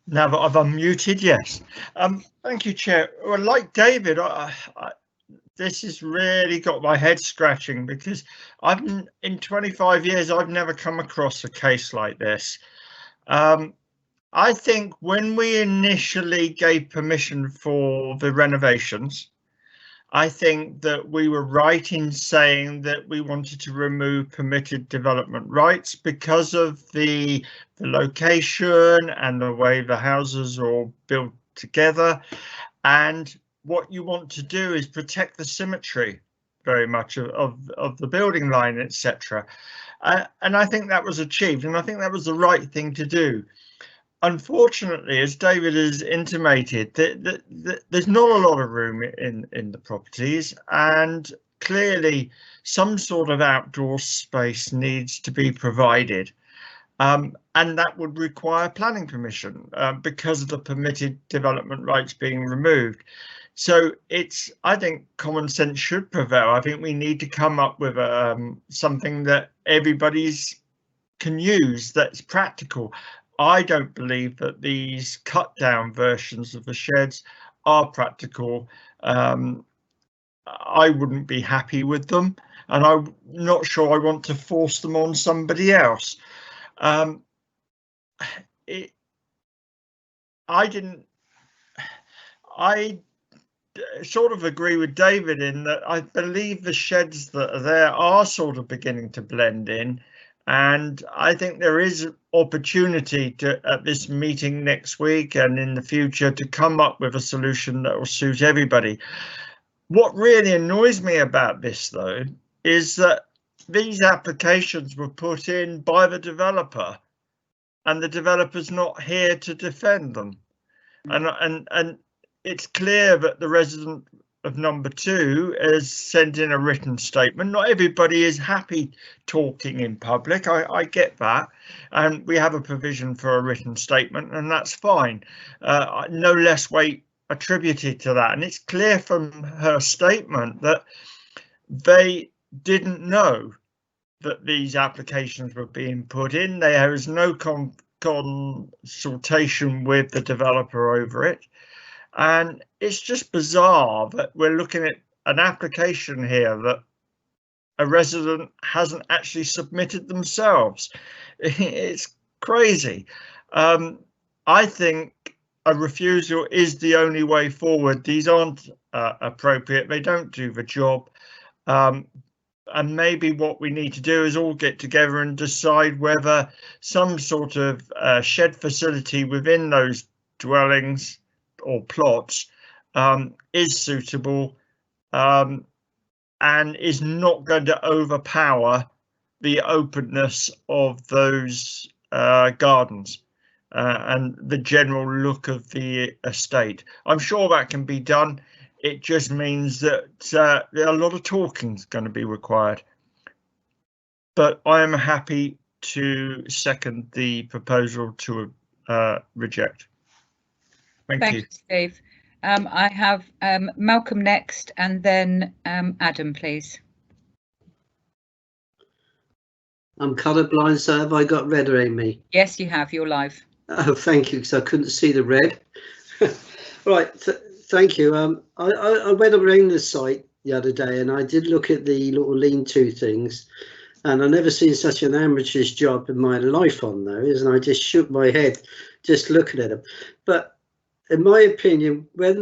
Speaker 4: Now that I've unmuted, yes. Thank you, Chair. Well, like David, this has really got my head scratching, because in 25 years, I've never come across a case like this. I think when we initially gave permission for the renovations, I think that we were right in saying that we wanted to remove permitted development rights because of the location and the way the houses are all built together. And what you want to do is protect the symmetry very much of the building line, etc. And I think that was achieved, and I think that was the right thing to do. Unfortunately, as David has intimated, there's not a lot of room in the properties, and clearly some sort of outdoor space needs to be provided. And that would require planning permission because of the permitted development rights being removed. So I think common sense should prevail. I think we need to come up with something that everybody's can use that's practical. I don't believe that these cut down versions of the sheds are practical. I wouldn't be happy with them, and I'm not sure I want to force them on somebody else. I sort of agree with David in that I believe the sheds that are there are sort of beginning to blend in, and I think there is opportunity to, at this meeting next week and in the future, to come up with a solution that will suit everybody. What really annoys me about this, though, is that these applications were put in by the developer, and the developer's not here to defend them. And it's clear that the resident of number 2 has sent in a written statement. Not everybody is happy talking in public. I get that, and we have a provision for a written statement, and that's fine. No less weight attributed to that, and it's clear from her statement that they didn't know that these applications were being put in. There is no consultation with the developer over it. And it's just bizarre that we're looking at an application here that a resident hasn't actually submitted themselves. It's crazy. I think a refusal is the only way forward. These aren't appropriate. They don't do the job. And maybe what we need to do is all get together and decide whether some sort of shed facility within those dwellings or plots is suitable and is not going to overpower the openness of those gardens and the general look of the estate. I'm sure that can be done. It just means that a lot of talking is going to be required. But I am happy to second the proposal to reject. Thank you,
Speaker 1: Steve. I have Malcolm next, and then Adam, please.
Speaker 12: I'm colourblind, so have I got red around me?
Speaker 1: Yes, you have. You're live.
Speaker 12: Oh, thank you, because I couldn't see the red. Right, thank you. I went around the site the other day, and I did look at the little lean-to things, and I've never seen such an amateur's job in my life on those, and I just shook my head just looking at them. But in my opinion, when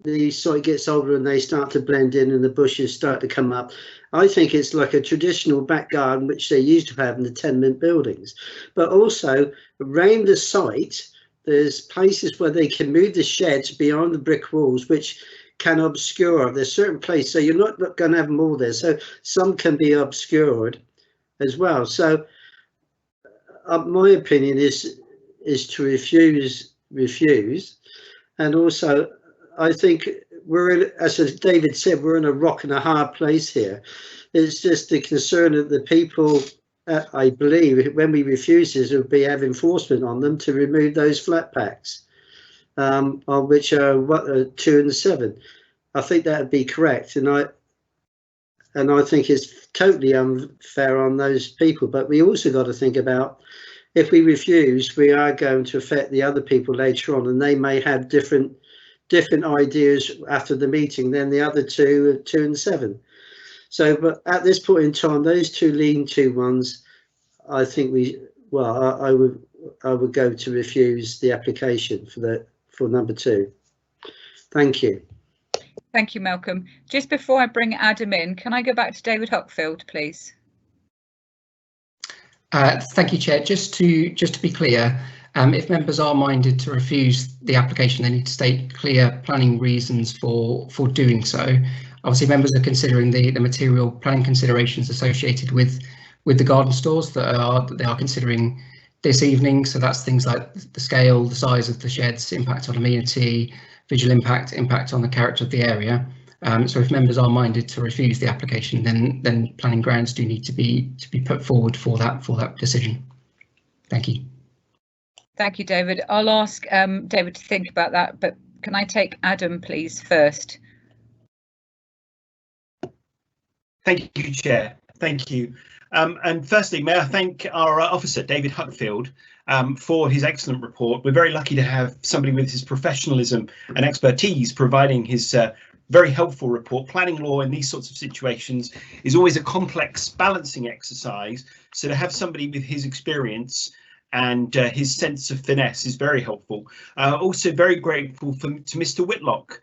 Speaker 12: the site gets older and they start to blend in and the bushes start to come up, I think it's like a traditional back garden which they used to have in the tenement buildings. But also around the site, there's places where they can move the sheds beyond the brick walls, which can obscure. There's certain places, so you're not going to have them all there. So some can be obscured as well. So my opinion is to refuse. And also, I think we're in, as David said, we're in a rock and a hard place here. It's just the concern that the people, I believe, when we refuse this, will be have enforcement on them to remove those flat packs, on which are 2 and 7. I think that would be correct, and I think it's totally unfair on those people. But we also got to think about, if we refuse, we are going to affect the other people later on, and they may have different ideas after the meeting than the other 2 and 7. So, but at this point in time, those 2 lean-to ones, I think I would go to refuse the application for number 2. Thank you.
Speaker 1: Thank you, Malcolm. Just before I bring Adam in, can I go back to David Huckfield, please?
Speaker 8: Thank you, Chair. Just to be clear, if members are minded to refuse the application, they need to state clear planning reasons for doing so. Obviously, members are considering the material planning considerations associated with the garden stores that they are considering this evening. So that's things like the scale, the size of the sheds, impact on amenity, visual impact on the character of the area. So if members are minded to refuse the application, then planning grounds do need to be put forward for that decision. Thank you.
Speaker 1: Thank you, David. I'll ask David to think about that, but can I take Adam, please, first?
Speaker 10: Thank you, Chair. Thank you. And firstly, may I thank our officer, David Huckfield, for his excellent report. We're very lucky to have somebody with his professionalism and expertise providing his very helpful report. Planning law in these sorts of situations is always a complex balancing exercise. So to have somebody with his experience and his sense of finesse is very helpful. Also very grateful to Mr. Whitlock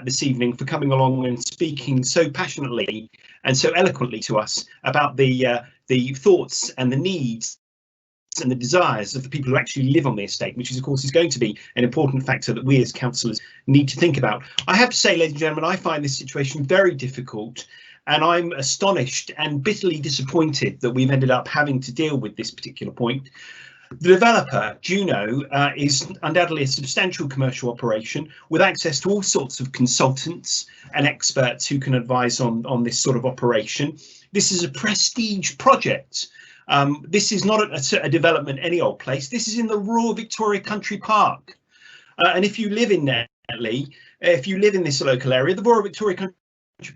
Speaker 10: this evening for coming along and speaking so passionately and so eloquently to us about the thoughts and the needs and the desires of the people who actually live on the estate, which is, of course, is going to be an important factor that we as councillors need to think about. I have to say, ladies and gentlemen, I find this situation very difficult, and I'm astonished and bitterly disappointed that we've ended up having to deal with this particular point. The developer, Juno, is undoubtedly a substantial commercial operation with access to all sorts of consultants and experts who can advise on this sort of operation. This is a prestige project. This is not a development any old place. This is in the Royal Victoria Country Park. And if you live in Netley, if you live in this local area, the Royal Victoria Country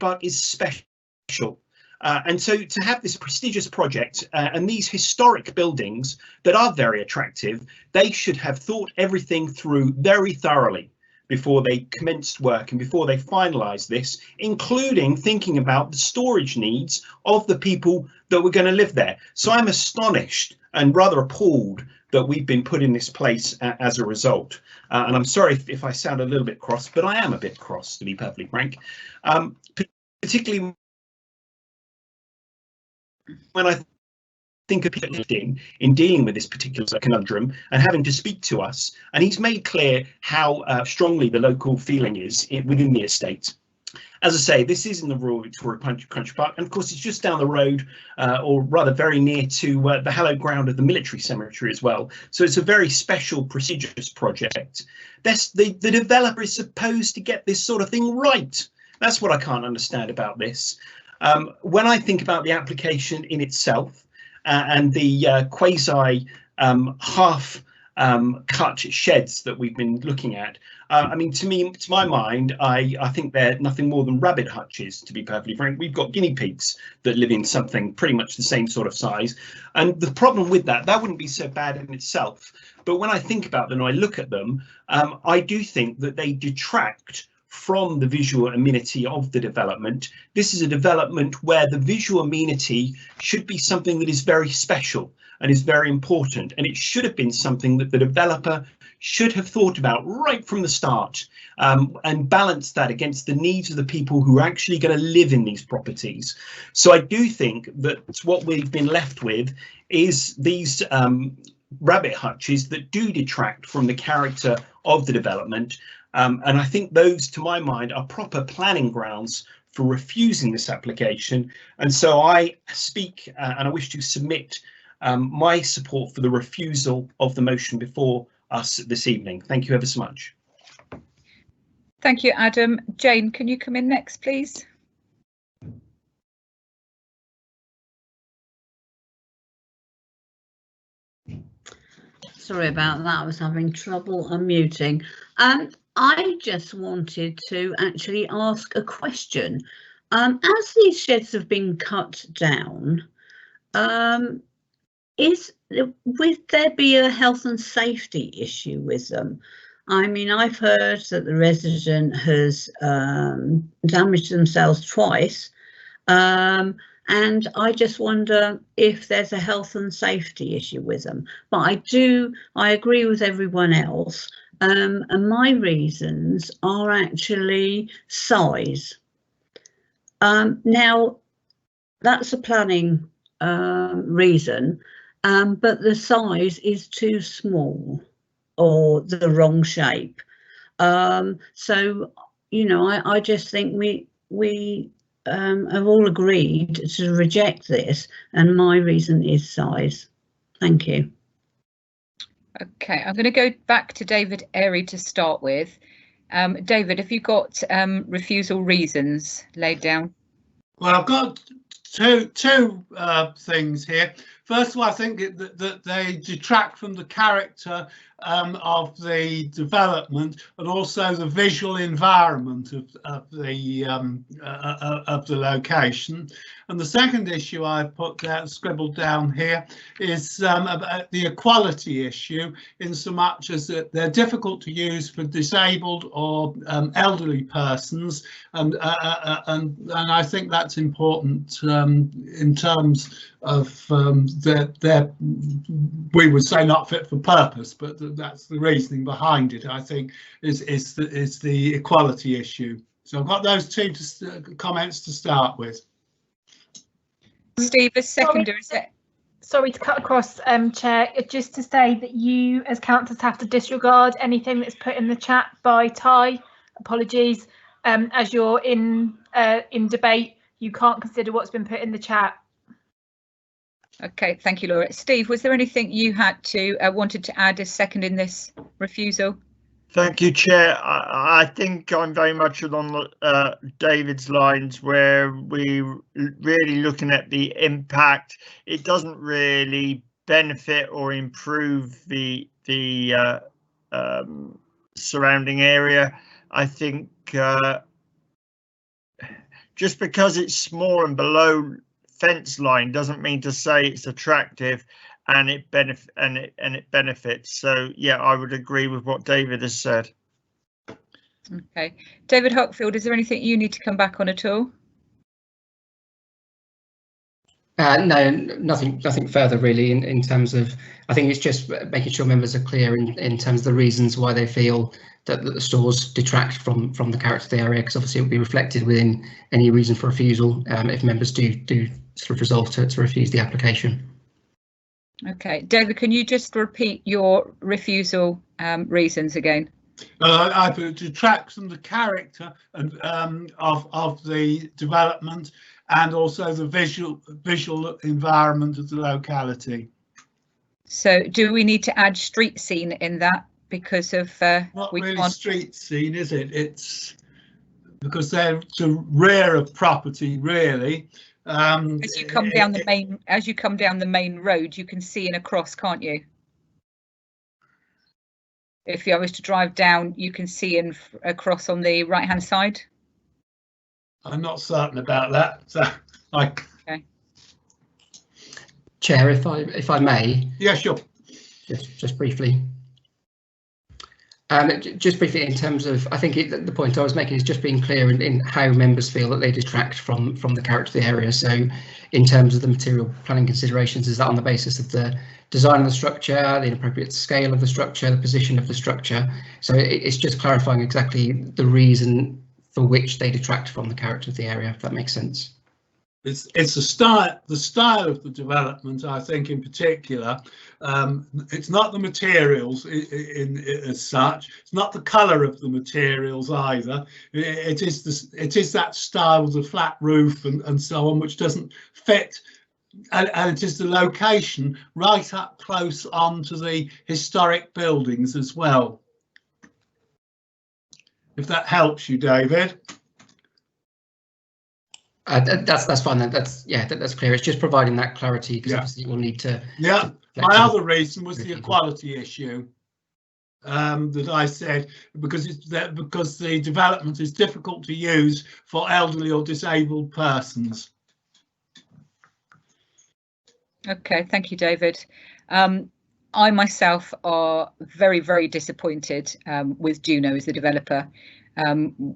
Speaker 10: Park is special. And so to have this prestigious project and these historic buildings that are very attractive, they should have thought everything through very thoroughly before they commenced work and before they finalised this, including thinking about the storage needs of the people that were going to live there. So I'm astonished and rather appalled that we've been put in this place as a result. And I'm sorry if I sound a little bit cross, but I am a bit cross, to be perfectly frank, particularly when I think of Peter in dealing with this particular conundrum and having to speak to us, and he's made clear how strongly the local feeling is within the estate. As I say, this is in the Royal Victoria Country Park, and of course it's just down the road, or rather very near to the hallowed ground of the military cemetery as well. So it's a very special, prestigious project. The developer is supposed to get this sort of thing right. That's what I can't understand about this. When I think about the application in itself and the quasi half cut sheds that we've been looking at, I mean, to my mind, I think they're nothing more than rabbit hutches, to be perfectly frank. We've got guinea pigs that live in something pretty much the same sort of size. And the problem with that wouldn't be so bad in itself. But when I think about them, I look at them, I do think that they detract from the visual amenity of the development. This is a development where the visual amenity should be something that is very special and is very important, and it should have been something that the developer should have thought about right from the start, and balance that against the needs of the people who are actually going to live in these properties. So I do think that what we've been left with is these rabbit hutches that do detract from the character of the development, and I think those, to my mind, are proper planning grounds for refusing this application. And so I speak and I wish to submit my support for the refusal of the motion before us this evening. Thank you ever so much.
Speaker 1: Thank you, Adam. Jane, can you come in next, please?
Speaker 2: Sorry about that, I was having trouble unmuting. I just wanted to actually ask a question. As these sheds have been cut down, would there be a health and safety issue with them? I mean, I've heard that the resident has damaged themselves twice, and I just wonder if there's a health and safety issue with them. But I agree with everyone else, and my reasons are actually size. Now, that's a planning reason, but the size is too small or the wrong shape. So, you know, I just think we have all agreed to reject this, and my reason is size. Thank you.
Speaker 1: Okay, I'm going to go back to David Airy to start with. David, have you got refusal reasons laid down?
Speaker 6: Well, I've got two things here. First of all, I think that they detract from the character of the development and also the visual environment of the location. And the second issue I scribbled down here is about the equality issue, in so much as that they're difficult to use for disabled or elderly persons, and I think that's important in terms of we would say not fit for purpose, but that's the reasoning behind it. I think is the equality issue. So I've got those two comments to start with.
Speaker 1: Steve, as seconder, is it?
Speaker 5: Sorry to cut across, Chair, just to say that you as councillors have to disregard anything that's put in the chat by Ty. Apologies, as you're in debate, you can't consider what's been put in the chat.
Speaker 1: Okay, thank you, Laura. Steve, was there anything you had to wanted to add as second in this refusal?
Speaker 4: Thank you, Chair. I think I'm very much along David's lines, where we're really looking at the impact. It doesn't really benefit or improve the surrounding area. I think just because it's small and below fence line doesn't mean to say it's attractive and it benefits. So yeah, I would agree with what David has said.
Speaker 1: Okay, David Hockfield, is there anything you need to come back on at all?
Speaker 8: No, nothing further really in terms of, I think it's just making sure members are clear in terms of the reasons why they feel that the stores detract from the character of the area, because obviously it will be reflected within any reason for refusal if members do sort of resolve to refuse the application.
Speaker 1: Okay, David, can you just repeat your refusal reasons again?
Speaker 6: I put detract from the character and of the development, and also the visual environment of the locality. So
Speaker 1: do we need to add street scene in that, because of
Speaker 6: not really can't... street scene, is it? It's because they're the rear of property, really.
Speaker 1: As you come down the main road, you can see in across, can't you? If I was to drive down, you can see in across on the right hand side.
Speaker 6: I'm not certain about that. So
Speaker 1: okay.
Speaker 8: Chair, if I may.
Speaker 6: Yeah, sure.
Speaker 8: Just briefly. Just briefly, in terms of, I think the point I was making is just being clear in how members feel that they detract from the character of the area. So in terms of the material planning considerations, is that on the basis of the design of the structure, the inappropriate scale of the structure, the position of the structure? So it's just clarifying exactly the reason for which they detract from the character of the area, if that makes sense.
Speaker 6: It's the style of the development, I think, in particular. It's not the materials as such. It's not the colour of the materials either. It is that style with the flat roof and so on, which doesn't fit. And it is the location right up close onto the historic buildings as well. If that helps you, David.
Speaker 8: That's fine. That's clear. It's just providing that clarity, because obviously we'll need to.
Speaker 6: Yeah. My other reason was the equality issue that I said, because the development is difficult to use for elderly or disabled persons.
Speaker 1: Okay, thank you, David. I myself are very, very disappointed with Juno as the developer.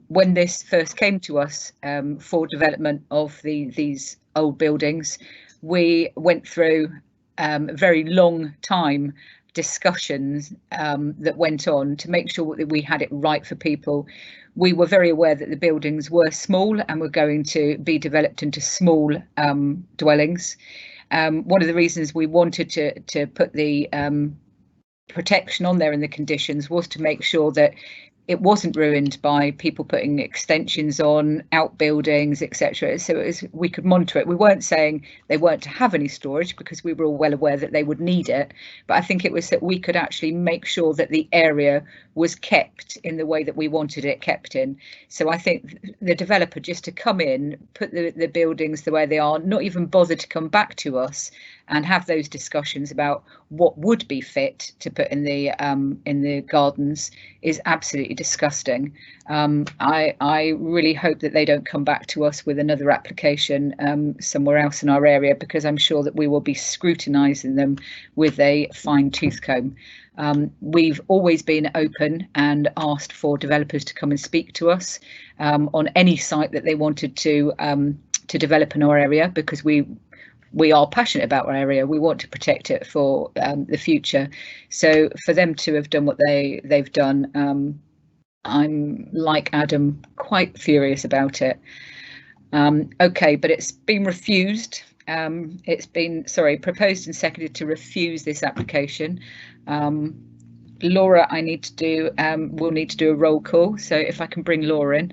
Speaker 1: When this first came to us for development of these old buildings, we went through a very long time discussions that went on to make sure that we had it right for people. We were very aware that the buildings were small and were going to be developed into small dwellings. One of the reasons we wanted to put the protection on there in the conditions was to make sure that it wasn't ruined by people putting extensions on, outbuildings, etc. So we could monitor it. We weren't saying they weren't to have any storage, because we were all well aware that they would need it. But I think it was that we could actually make sure that the area was kept in the way that we wanted it kept in. So I think the developer, just to come in, put the buildings the way they are, not even bother to come back to us and have those discussions about what would be fit to put in the gardens, is absolutely disgusting. I really hope that they don't come back to us with another application somewhere else in our area, because I'm sure that we will be scrutinising them with a fine-tooth comb. We've always been open and asked for developers to come and speak to us on any site that they wanted to develop in our area, because we are passionate about our area. We want to protect it for the future. So for them to have done what they've done, I'm, like Adam, quite furious about it. Okay, but it's been refused. It's been, proposed and seconded to refuse this application. Laura, we'll need to do a roll call. So if I can bring Laura in.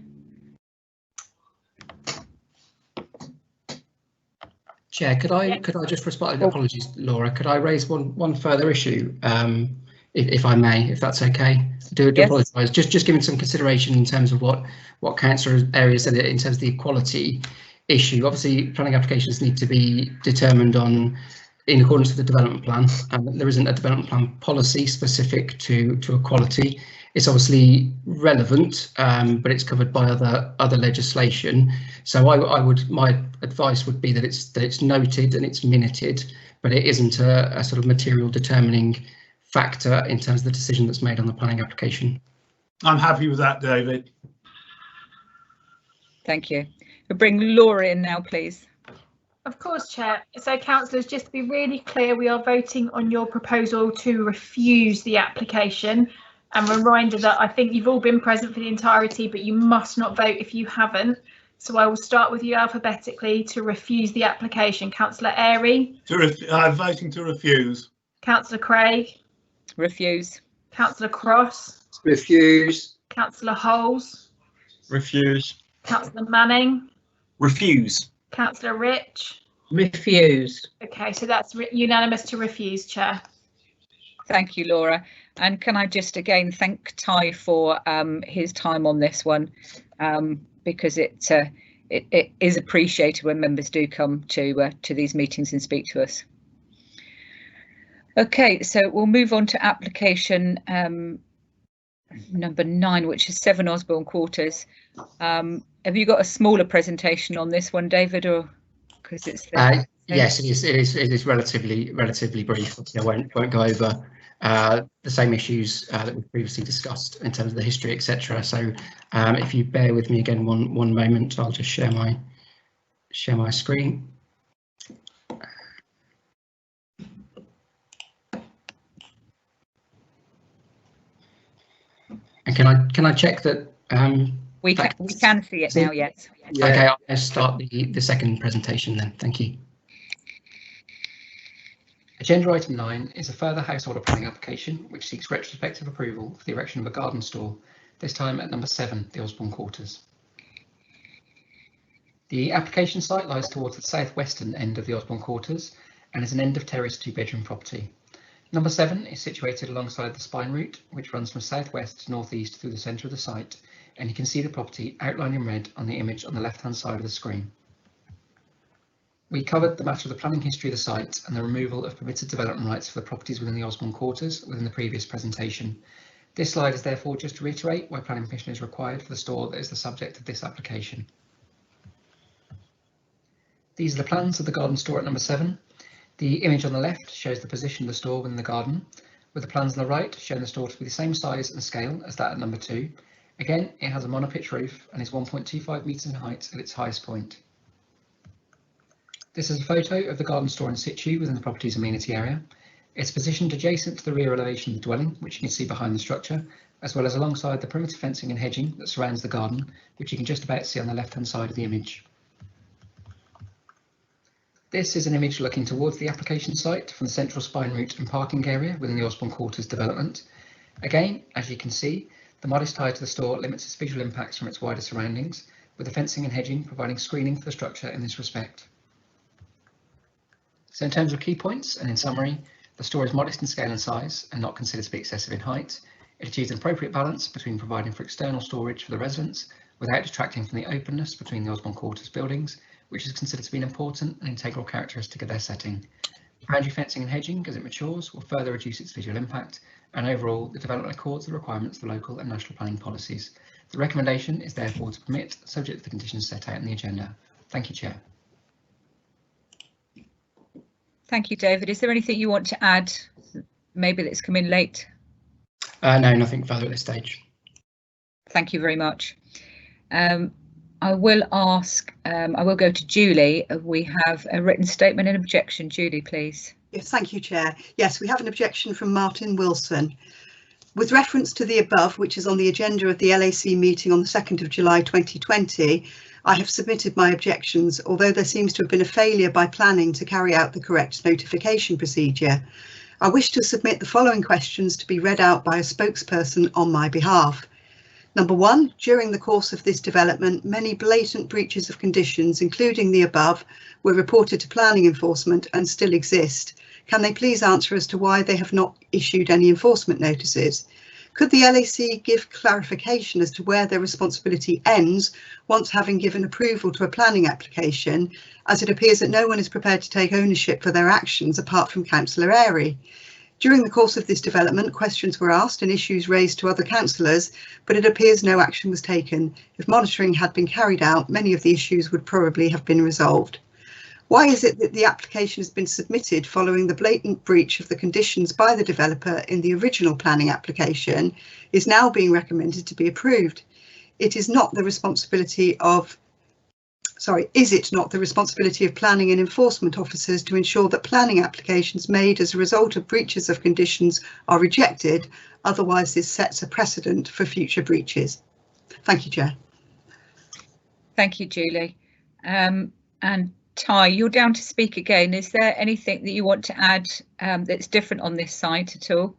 Speaker 8: Chair, could I just respond? Apologies, Laura. Could I raise one further issue, if I may, if that's okay? I do apologise. Just giving some consideration in terms of what councillor area said in terms of the equality issue. Obviously, planning applications need to be determined in accordance with the development plan, and there isn't a development plan policy specific to equality. It's obviously relevant, but it's covered by other legislation. So my advice would be that it's noted and it's minuted, but it isn't a sort of material determining factor in terms of the decision that's made on the planning application.
Speaker 6: I'm happy with that, David.
Speaker 1: Thank you. We'll bring Laura in now, please.
Speaker 5: Of course, Chair. So, councillors, just to be really clear, we are voting on your proposal to refuse the application. And reminder that I think you've all been present for the entirety, but you must not vote if you haven't. So I will start with you alphabetically to refuse the application. Councillor Airy.
Speaker 6: I'm voting to refuse.
Speaker 5: Councillor Craig.
Speaker 1: Refuse.
Speaker 5: Councillor Cross.
Speaker 12: Refuse.
Speaker 5: Councillor Holes.
Speaker 4: Refuse.
Speaker 5: Councillor Manning.
Speaker 10: Refuse.
Speaker 5: Councillor Rich.
Speaker 2: Refuse.
Speaker 5: Okay, so that's unanimous to refuse, Chair.
Speaker 1: Thank you, Laura. And can I just again thank Ty for his time on this one, because it is appreciated when members do come to these meetings and speak to us. Okay, so we'll move on to application number 9, which is 7 Osborne Quarters. Have you got a smaller presentation on this one, David, or because it's
Speaker 8: yes, it is relatively brief. I won't go over the same issues that we previously discussed in terms of the history, etc. So if you bear with me again one moment, I'll just share my screen. And can I check that
Speaker 1: we can see it now? Yes.
Speaker 12: Yeah.
Speaker 8: Okay, I'll start the second presentation then. Thank you. Agenda item 9 is a further householder planning application which seeks retrospective approval for the erection of a garden store, this time at number 7, the Osborne Quarters. The application site lies towards the southwestern end of the Osborne Quarters and is an end of terrace 2-bedroom property. Number 7 is situated alongside the spine route, which runs from southwest to northeast through the centre of the site, and you can see the property outlined in red on the image on the left-hand side of the screen. We covered the matter of the planning history of the site and the removal of permitted development rights for the properties within the Osborne Quarters within the previous presentation. This slide is therefore just to reiterate why planning permission is required for the store that is the subject of this application. These are the plans of the garden store at number 7. The image on the left shows the position of the store within the garden, with the plans on the right showing the store to be the same size and scale as that at number 2. Again, it has a monopitch roof and is 1.25 metres in height at its highest point. This is a photo of the garden store in situ within the property's amenity area. It's positioned adjacent to the rear elevation of the dwelling, which you can see behind the structure, as well as alongside the perimeter fencing and hedging that surrounds the garden, which you can just about see on the left-hand side of the image. This is an image looking towards the application site from the central spine route and parking area within the Osborne Quarters development. Again, as you can see, the modest height of the store limits its visual impacts from its wider surroundings, with the fencing and hedging providing screening for the structure in this respect. So in terms of key points and in summary, the store is modest in scale and size and not considered to be excessive in height. It achieves an appropriate balance between providing for external storage for the residents without detracting from the openness between the Osborne Quarters buildings, which is considered to be an important and integral characteristic of their setting. Boundary fencing and hedging, as it matures, will further reduce its visual impact, and overall, the development accords the requirements of the local and national planning policies. The recommendation is therefore to permit, subject to the conditions set out in the agenda. Thank you, Chair.
Speaker 1: Thank you, David. Is there anything you want to add, maybe that's come in late?
Speaker 8: No, nothing further at this stage.
Speaker 1: Thank you very much. I will go to Julie. We have a written statement and objection. Julie, please.
Speaker 7: Yes, thank you, Chair. Yes, we have an objection from Martin Wilson. With reference to the above, which is on the agenda of the LAC meeting on the 2nd of July 2020, I have submitted my objections, although there seems to have been a failure by planning to carry out the correct notification procedure. I wish to submit the following questions to be read out by a spokesperson on my behalf. Number 1, during the course of this development, many blatant breaches of conditions, including the above, were reported to planning enforcement and still exist. Can they please answer as to why they have not issued any enforcement notices? Could the LAC give clarification as to where their responsibility ends once having given approval to a planning application, as it appears that no one is prepared to take ownership for their actions apart from Councillor Airy? During the course of this development, questions were asked and issues raised to other councillors, but it appears no action was taken. If monitoring had been carried out, many of the issues would probably have been resolved. Why is it that the application has been submitted following the blatant breach of the conditions by the developer in the original planning application is now being recommended to be approved? Is it not the responsibility of planning and enforcement officers to ensure that planning applications made as a result of breaches of conditions are rejected? Otherwise, this sets a precedent for future breaches. Thank you, Chair.
Speaker 1: Thank you, Julie. And Ty, you're down to speak again. Is there anything that you want to add that's different on this site at all?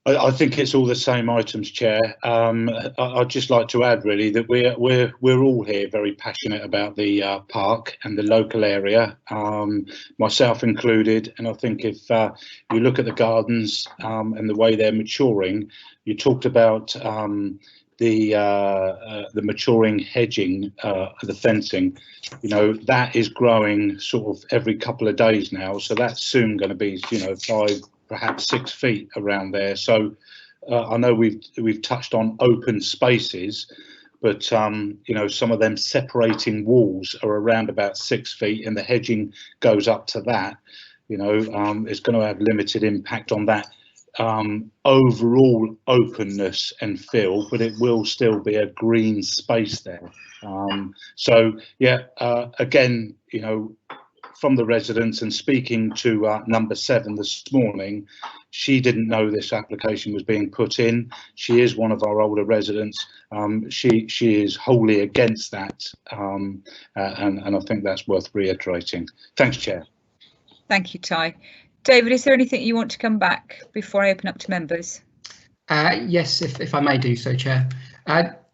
Speaker 3: I think it's all the same items, Chair. I'd just like to add really that we're all here very passionate about the park and the local area, myself included. And I think if you look at the gardens and the way they're maturing, you talked about the maturing hedging, the fencing, you know, that is growing sort of every couple of days now. So that's soon going to be, you know, 5, perhaps 6 feet around there. So I know we've touched on open spaces, but you know, some of them separating walls are around about 6 feet, and the hedging goes up to that. You know, it's going to have limited impact on that overall openness and feel, but it will still be a green space there. So yeah, again, you know, from the residents, and speaking to number 7 this morning, she didn't know this application was being put in. She is one of our older residents. She is wholly against that, and I think that's worth reiterating. Thanks, Chair.
Speaker 1: Thank you, Ty. David, is there anything you want to come back before I open up to members?
Speaker 8: Yes, if I may do so, Chair.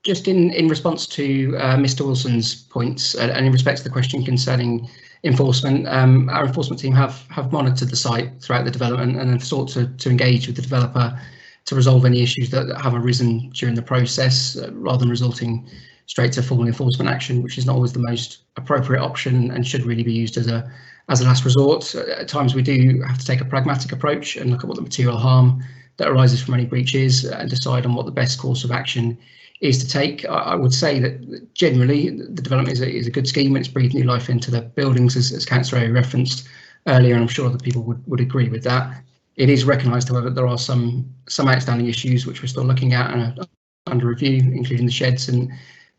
Speaker 8: Just in response to Mr. Wilson's points, and in respect to the question concerning enforcement, our enforcement team have monitored the site throughout the development and have sought to engage with the developer to resolve any issues that have arisen during the process, rather than resulting straight to full enforcement action, which is not always the most appropriate option and should really be used as a last resort. At times we do have to take a pragmatic approach and look at what the material harm that arises from any breach is and decide on what the best course of action is to take. I would say that generally the development is a good scheme and it's breathed new life into the buildings, as Councillor Airy referenced earlier, and I'm sure that people would agree with that. It is recognised, however, that there are some outstanding issues which we're still looking at and are under review, including the sheds, and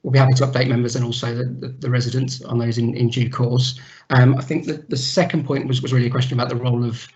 Speaker 8: we'll be happy to update members and also the residents on those in due course. I think that the second point was really a question about the role of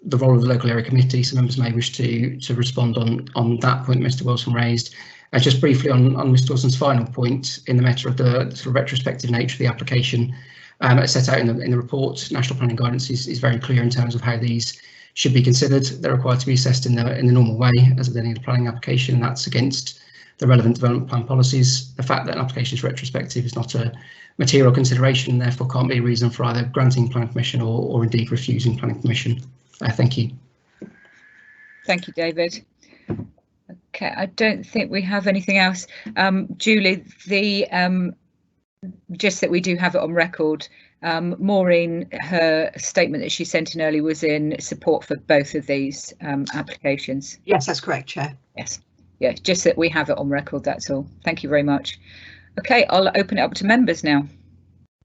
Speaker 8: the local area committee. Some members may wish to respond on that point Mr. Wilson raised. Just briefly on Mr. Wilson's final point in the matter of the sort of retrospective nature of the application, as set out in the report, national planning guidance is very clear in terms of how these should be considered. They're required to be assessed in the normal way as with any other planning application, and that's against the relevant development plan policies. The fact that an application is retrospective is not a material consideration, and therefore can't be a reason for either granting planning permission or indeed refusing planning permission. Thank you.
Speaker 1: Thank you, David. Okay, I don't think we have anything else. Julie, just that we do have it on record, Maureen, her statement that she sent in early was in support for both of these applications.
Speaker 7: Yes, that's correct, Chair.
Speaker 1: Yes, yeah, just that we have it on record, that's all. Thank you very much. Okay, I'll open it up to members now.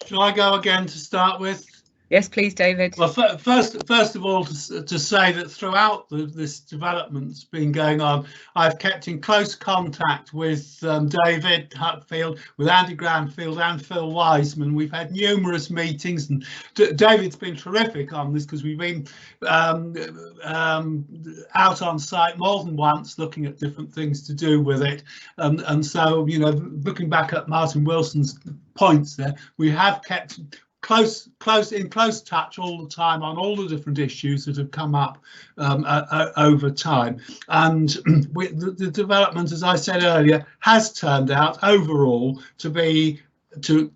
Speaker 6: Shall I go again to start with?
Speaker 1: Yes, please, David.
Speaker 6: Well, first of all, to say that throughout this development's been going on, I've kept in close contact with David Hutfield, with Andy Granfield and Phil Wiseman. We've had numerous meetings, and David's been terrific on this because we've been out on site more than once looking at different things to do with it. And so, you know, looking back at Martin Wilson's points there, we have kept close touch all the time on all the different issues that have come up over time, and the development, as I said earlier, has turned out overall to be to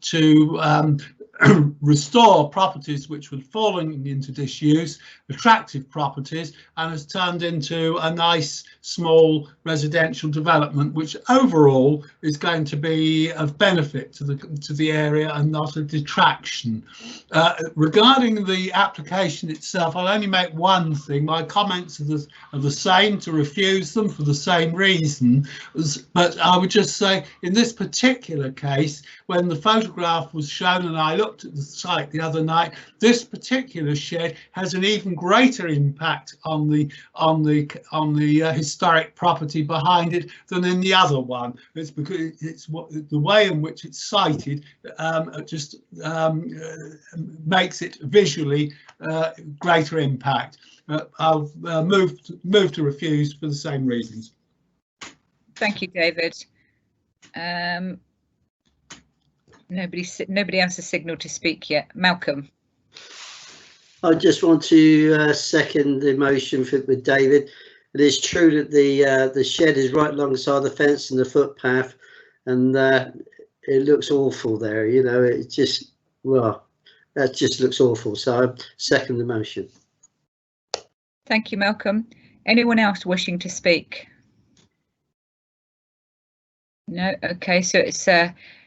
Speaker 6: restore properties which were falling into disuse, attractive properties, and has turned into a nice small residential development which overall is going to be of benefit to the area and not a detraction. Regarding the application itself, I'll only make one thing. My comments are the same, to refuse them for the same reason, but I would just say in this particular case, when the photograph was shown and I looked at the site the other night, this particular shed has an even greater impact on the historic property behind it than in the other one. It's because it's the way in which it's sited just makes it visually greater impact. I'll move to refuse for the same reasons.
Speaker 1: Thank you, David. Nobody has a signal to speak yet. Malcolm.
Speaker 12: I just want to second the motion with David. It is true that the shed is right alongside the fence and the footpath, and it looks awful there. You know, it just, well, that just looks awful. So I second the motion.
Speaker 1: Thank you, Malcolm. Anyone else wishing to speak? No. Okay, so it's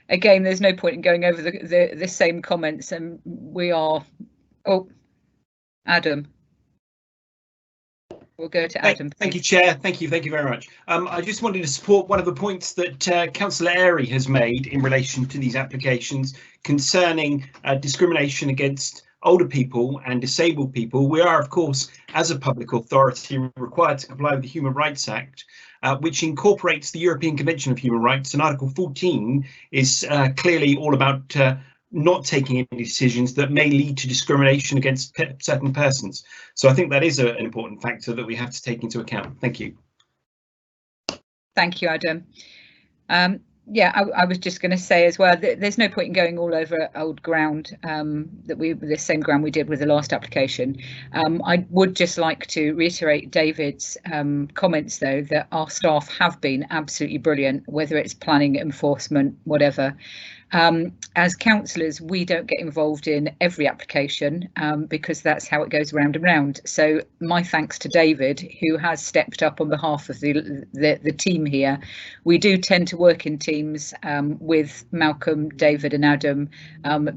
Speaker 1: again, there's no point in going over the same comments, and we are. Oh, Adam. We'll go to Adam.
Speaker 10: Thank you, Chair. Thank you very much. I just wanted to support one of the points that Councillor Airy has made in relation to these applications concerning discrimination against older people and disabled people, we are, of course, as a public authority, required to comply with the Human Rights Act, which incorporates the European Convention of Human Rights, and Article 14 is clearly all about not taking any decisions that may lead to discrimination against certain persons. So I think that is an important factor that we have to take into account. Thank you.
Speaker 1: Thank you, Adam. Yeah, I was just going to say as well that there's no point in going all over old ground, the same ground we did with the last application. I would just like to reiterate David's comments, though, that our staff have been absolutely brilliant, whether it's planning, enforcement, whatever. As councillors, we don't get involved in every application because that's how it goes round and round. So my thanks to David, who has stepped up on behalf of the team here. We do tend to work in teams with Malcolm, David and Adam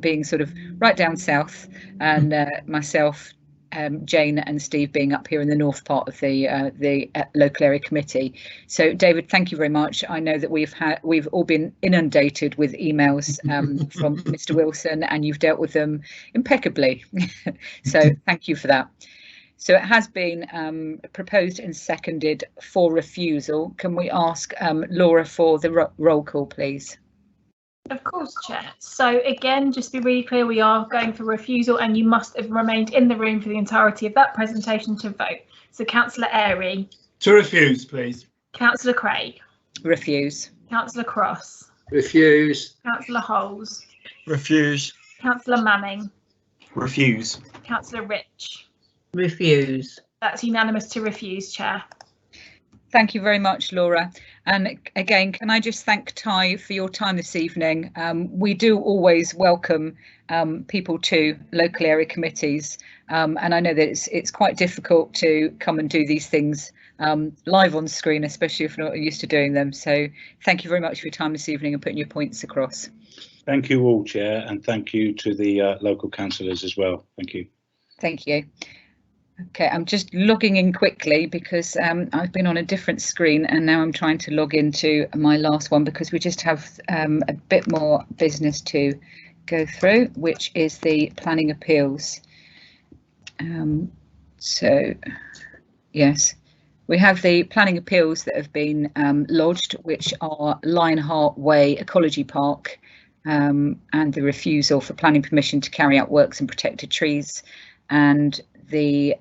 Speaker 1: being sort of right down south, and myself, Jane and Steve being up here in the north part of the local area committee. So David, thank you very much. I know that we've all been inundated with emails from Mr. Wilson, and you've dealt with them impeccably. So thank you for that. So it has been proposed and seconded for refusal. Can we ask Laura for the roll call, please?
Speaker 5: Of course, Chair. So again, just to be really clear, we are going for refusal, and you must have remained in the room for the entirety of that presentation to vote. So Councillor Airy.
Speaker 6: To refuse, please.
Speaker 5: Councillor Craig.
Speaker 1: Refuse.
Speaker 5: Councillor Cross.
Speaker 12: Refuse.
Speaker 5: Councillor Holes.
Speaker 4: Refuse.
Speaker 5: Councillor Manning.
Speaker 10: Refuse.
Speaker 5: Councillor Rich.
Speaker 2: Refuse.
Speaker 5: That's unanimous to refuse, Chair.
Speaker 1: Thank you very much, Laura. And again, can I just thank Ty for your time this evening? We do always welcome people to local area committees, and I know that it's quite difficult to come and do these things live on screen, especially if you're not used to doing them. So thank you very much for your time this evening and putting your points across.
Speaker 3: Thank you all, Chair, and thank you to the local councillors as well. Thank you.
Speaker 1: Thank you. Okay, I'm just logging in quickly because I've been on a different screen and now I'm trying to log into my last one because we just have a bit more business to go through, which is the planning appeals. So, yes, we have the planning appeals that have been lodged, which are Lionheart Way Ecology Park and the refusal for planning permission to carry out works in protected trees, and the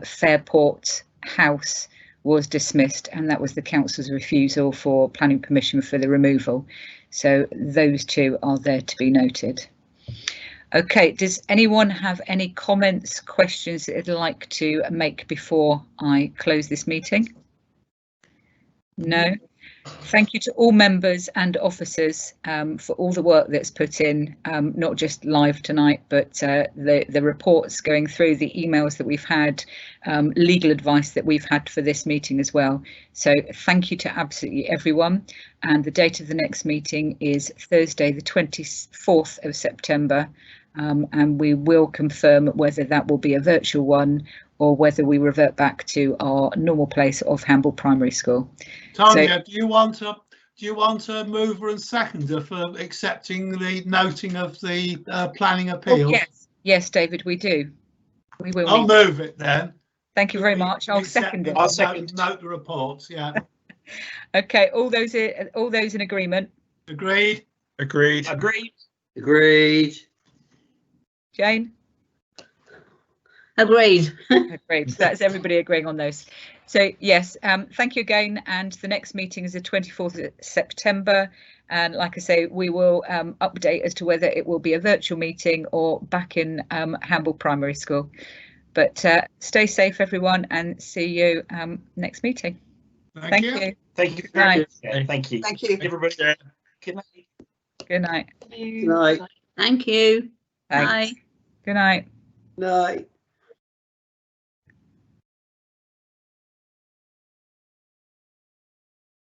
Speaker 1: Fairport House was dismissed, and that was the council's refusal for planning permission for the removal. So those two are there to be noted. Okay, does anyone have any comments, questions that they'd like to make before I close this meeting? No. Thank you to all members and officers for all the work that's put in, not just live tonight, but the reports going through, the emails that we've had, legal advice that we've had for this meeting as well. So thank you to absolutely everyone. And the date of the next meeting is Thursday, the 24th of September. And we will confirm whether that will be a virtual one or whether we revert back to our normal place of Hamble Primary School.
Speaker 6: Tanya, so, do you want a mover and seconder for accepting the noting of the planning appeal?
Speaker 1: Oh, yes, David, we do. We will.
Speaker 6: I'll move it then.
Speaker 1: Thank you very much. I'll second it.
Speaker 6: I'll second. Note the reports. Yeah.
Speaker 1: Okay. All those in agreement.
Speaker 6: Agreed.
Speaker 4: Agreed.
Speaker 10: Agreed.
Speaker 12: Agreed.
Speaker 1: Jane.
Speaker 2: Agreed.
Speaker 1: Agreed. So that's everybody agreeing on those. So yes, thank you again. And the next meeting is the 24th of September. And like I say, we will update as to whether it will be a virtual meeting or back in Hamble Primary School. But stay safe, everyone, and see you next meeting.
Speaker 6: Thank you.
Speaker 10: Thank you.
Speaker 1: Good night.
Speaker 10: Thank you.
Speaker 7: Thank you.
Speaker 10: Everybody. Good night.
Speaker 1: Good night.
Speaker 12: Good night.
Speaker 2: Thank you.
Speaker 1: Thanks.
Speaker 2: Bye.
Speaker 1: Good night.
Speaker 12: Night.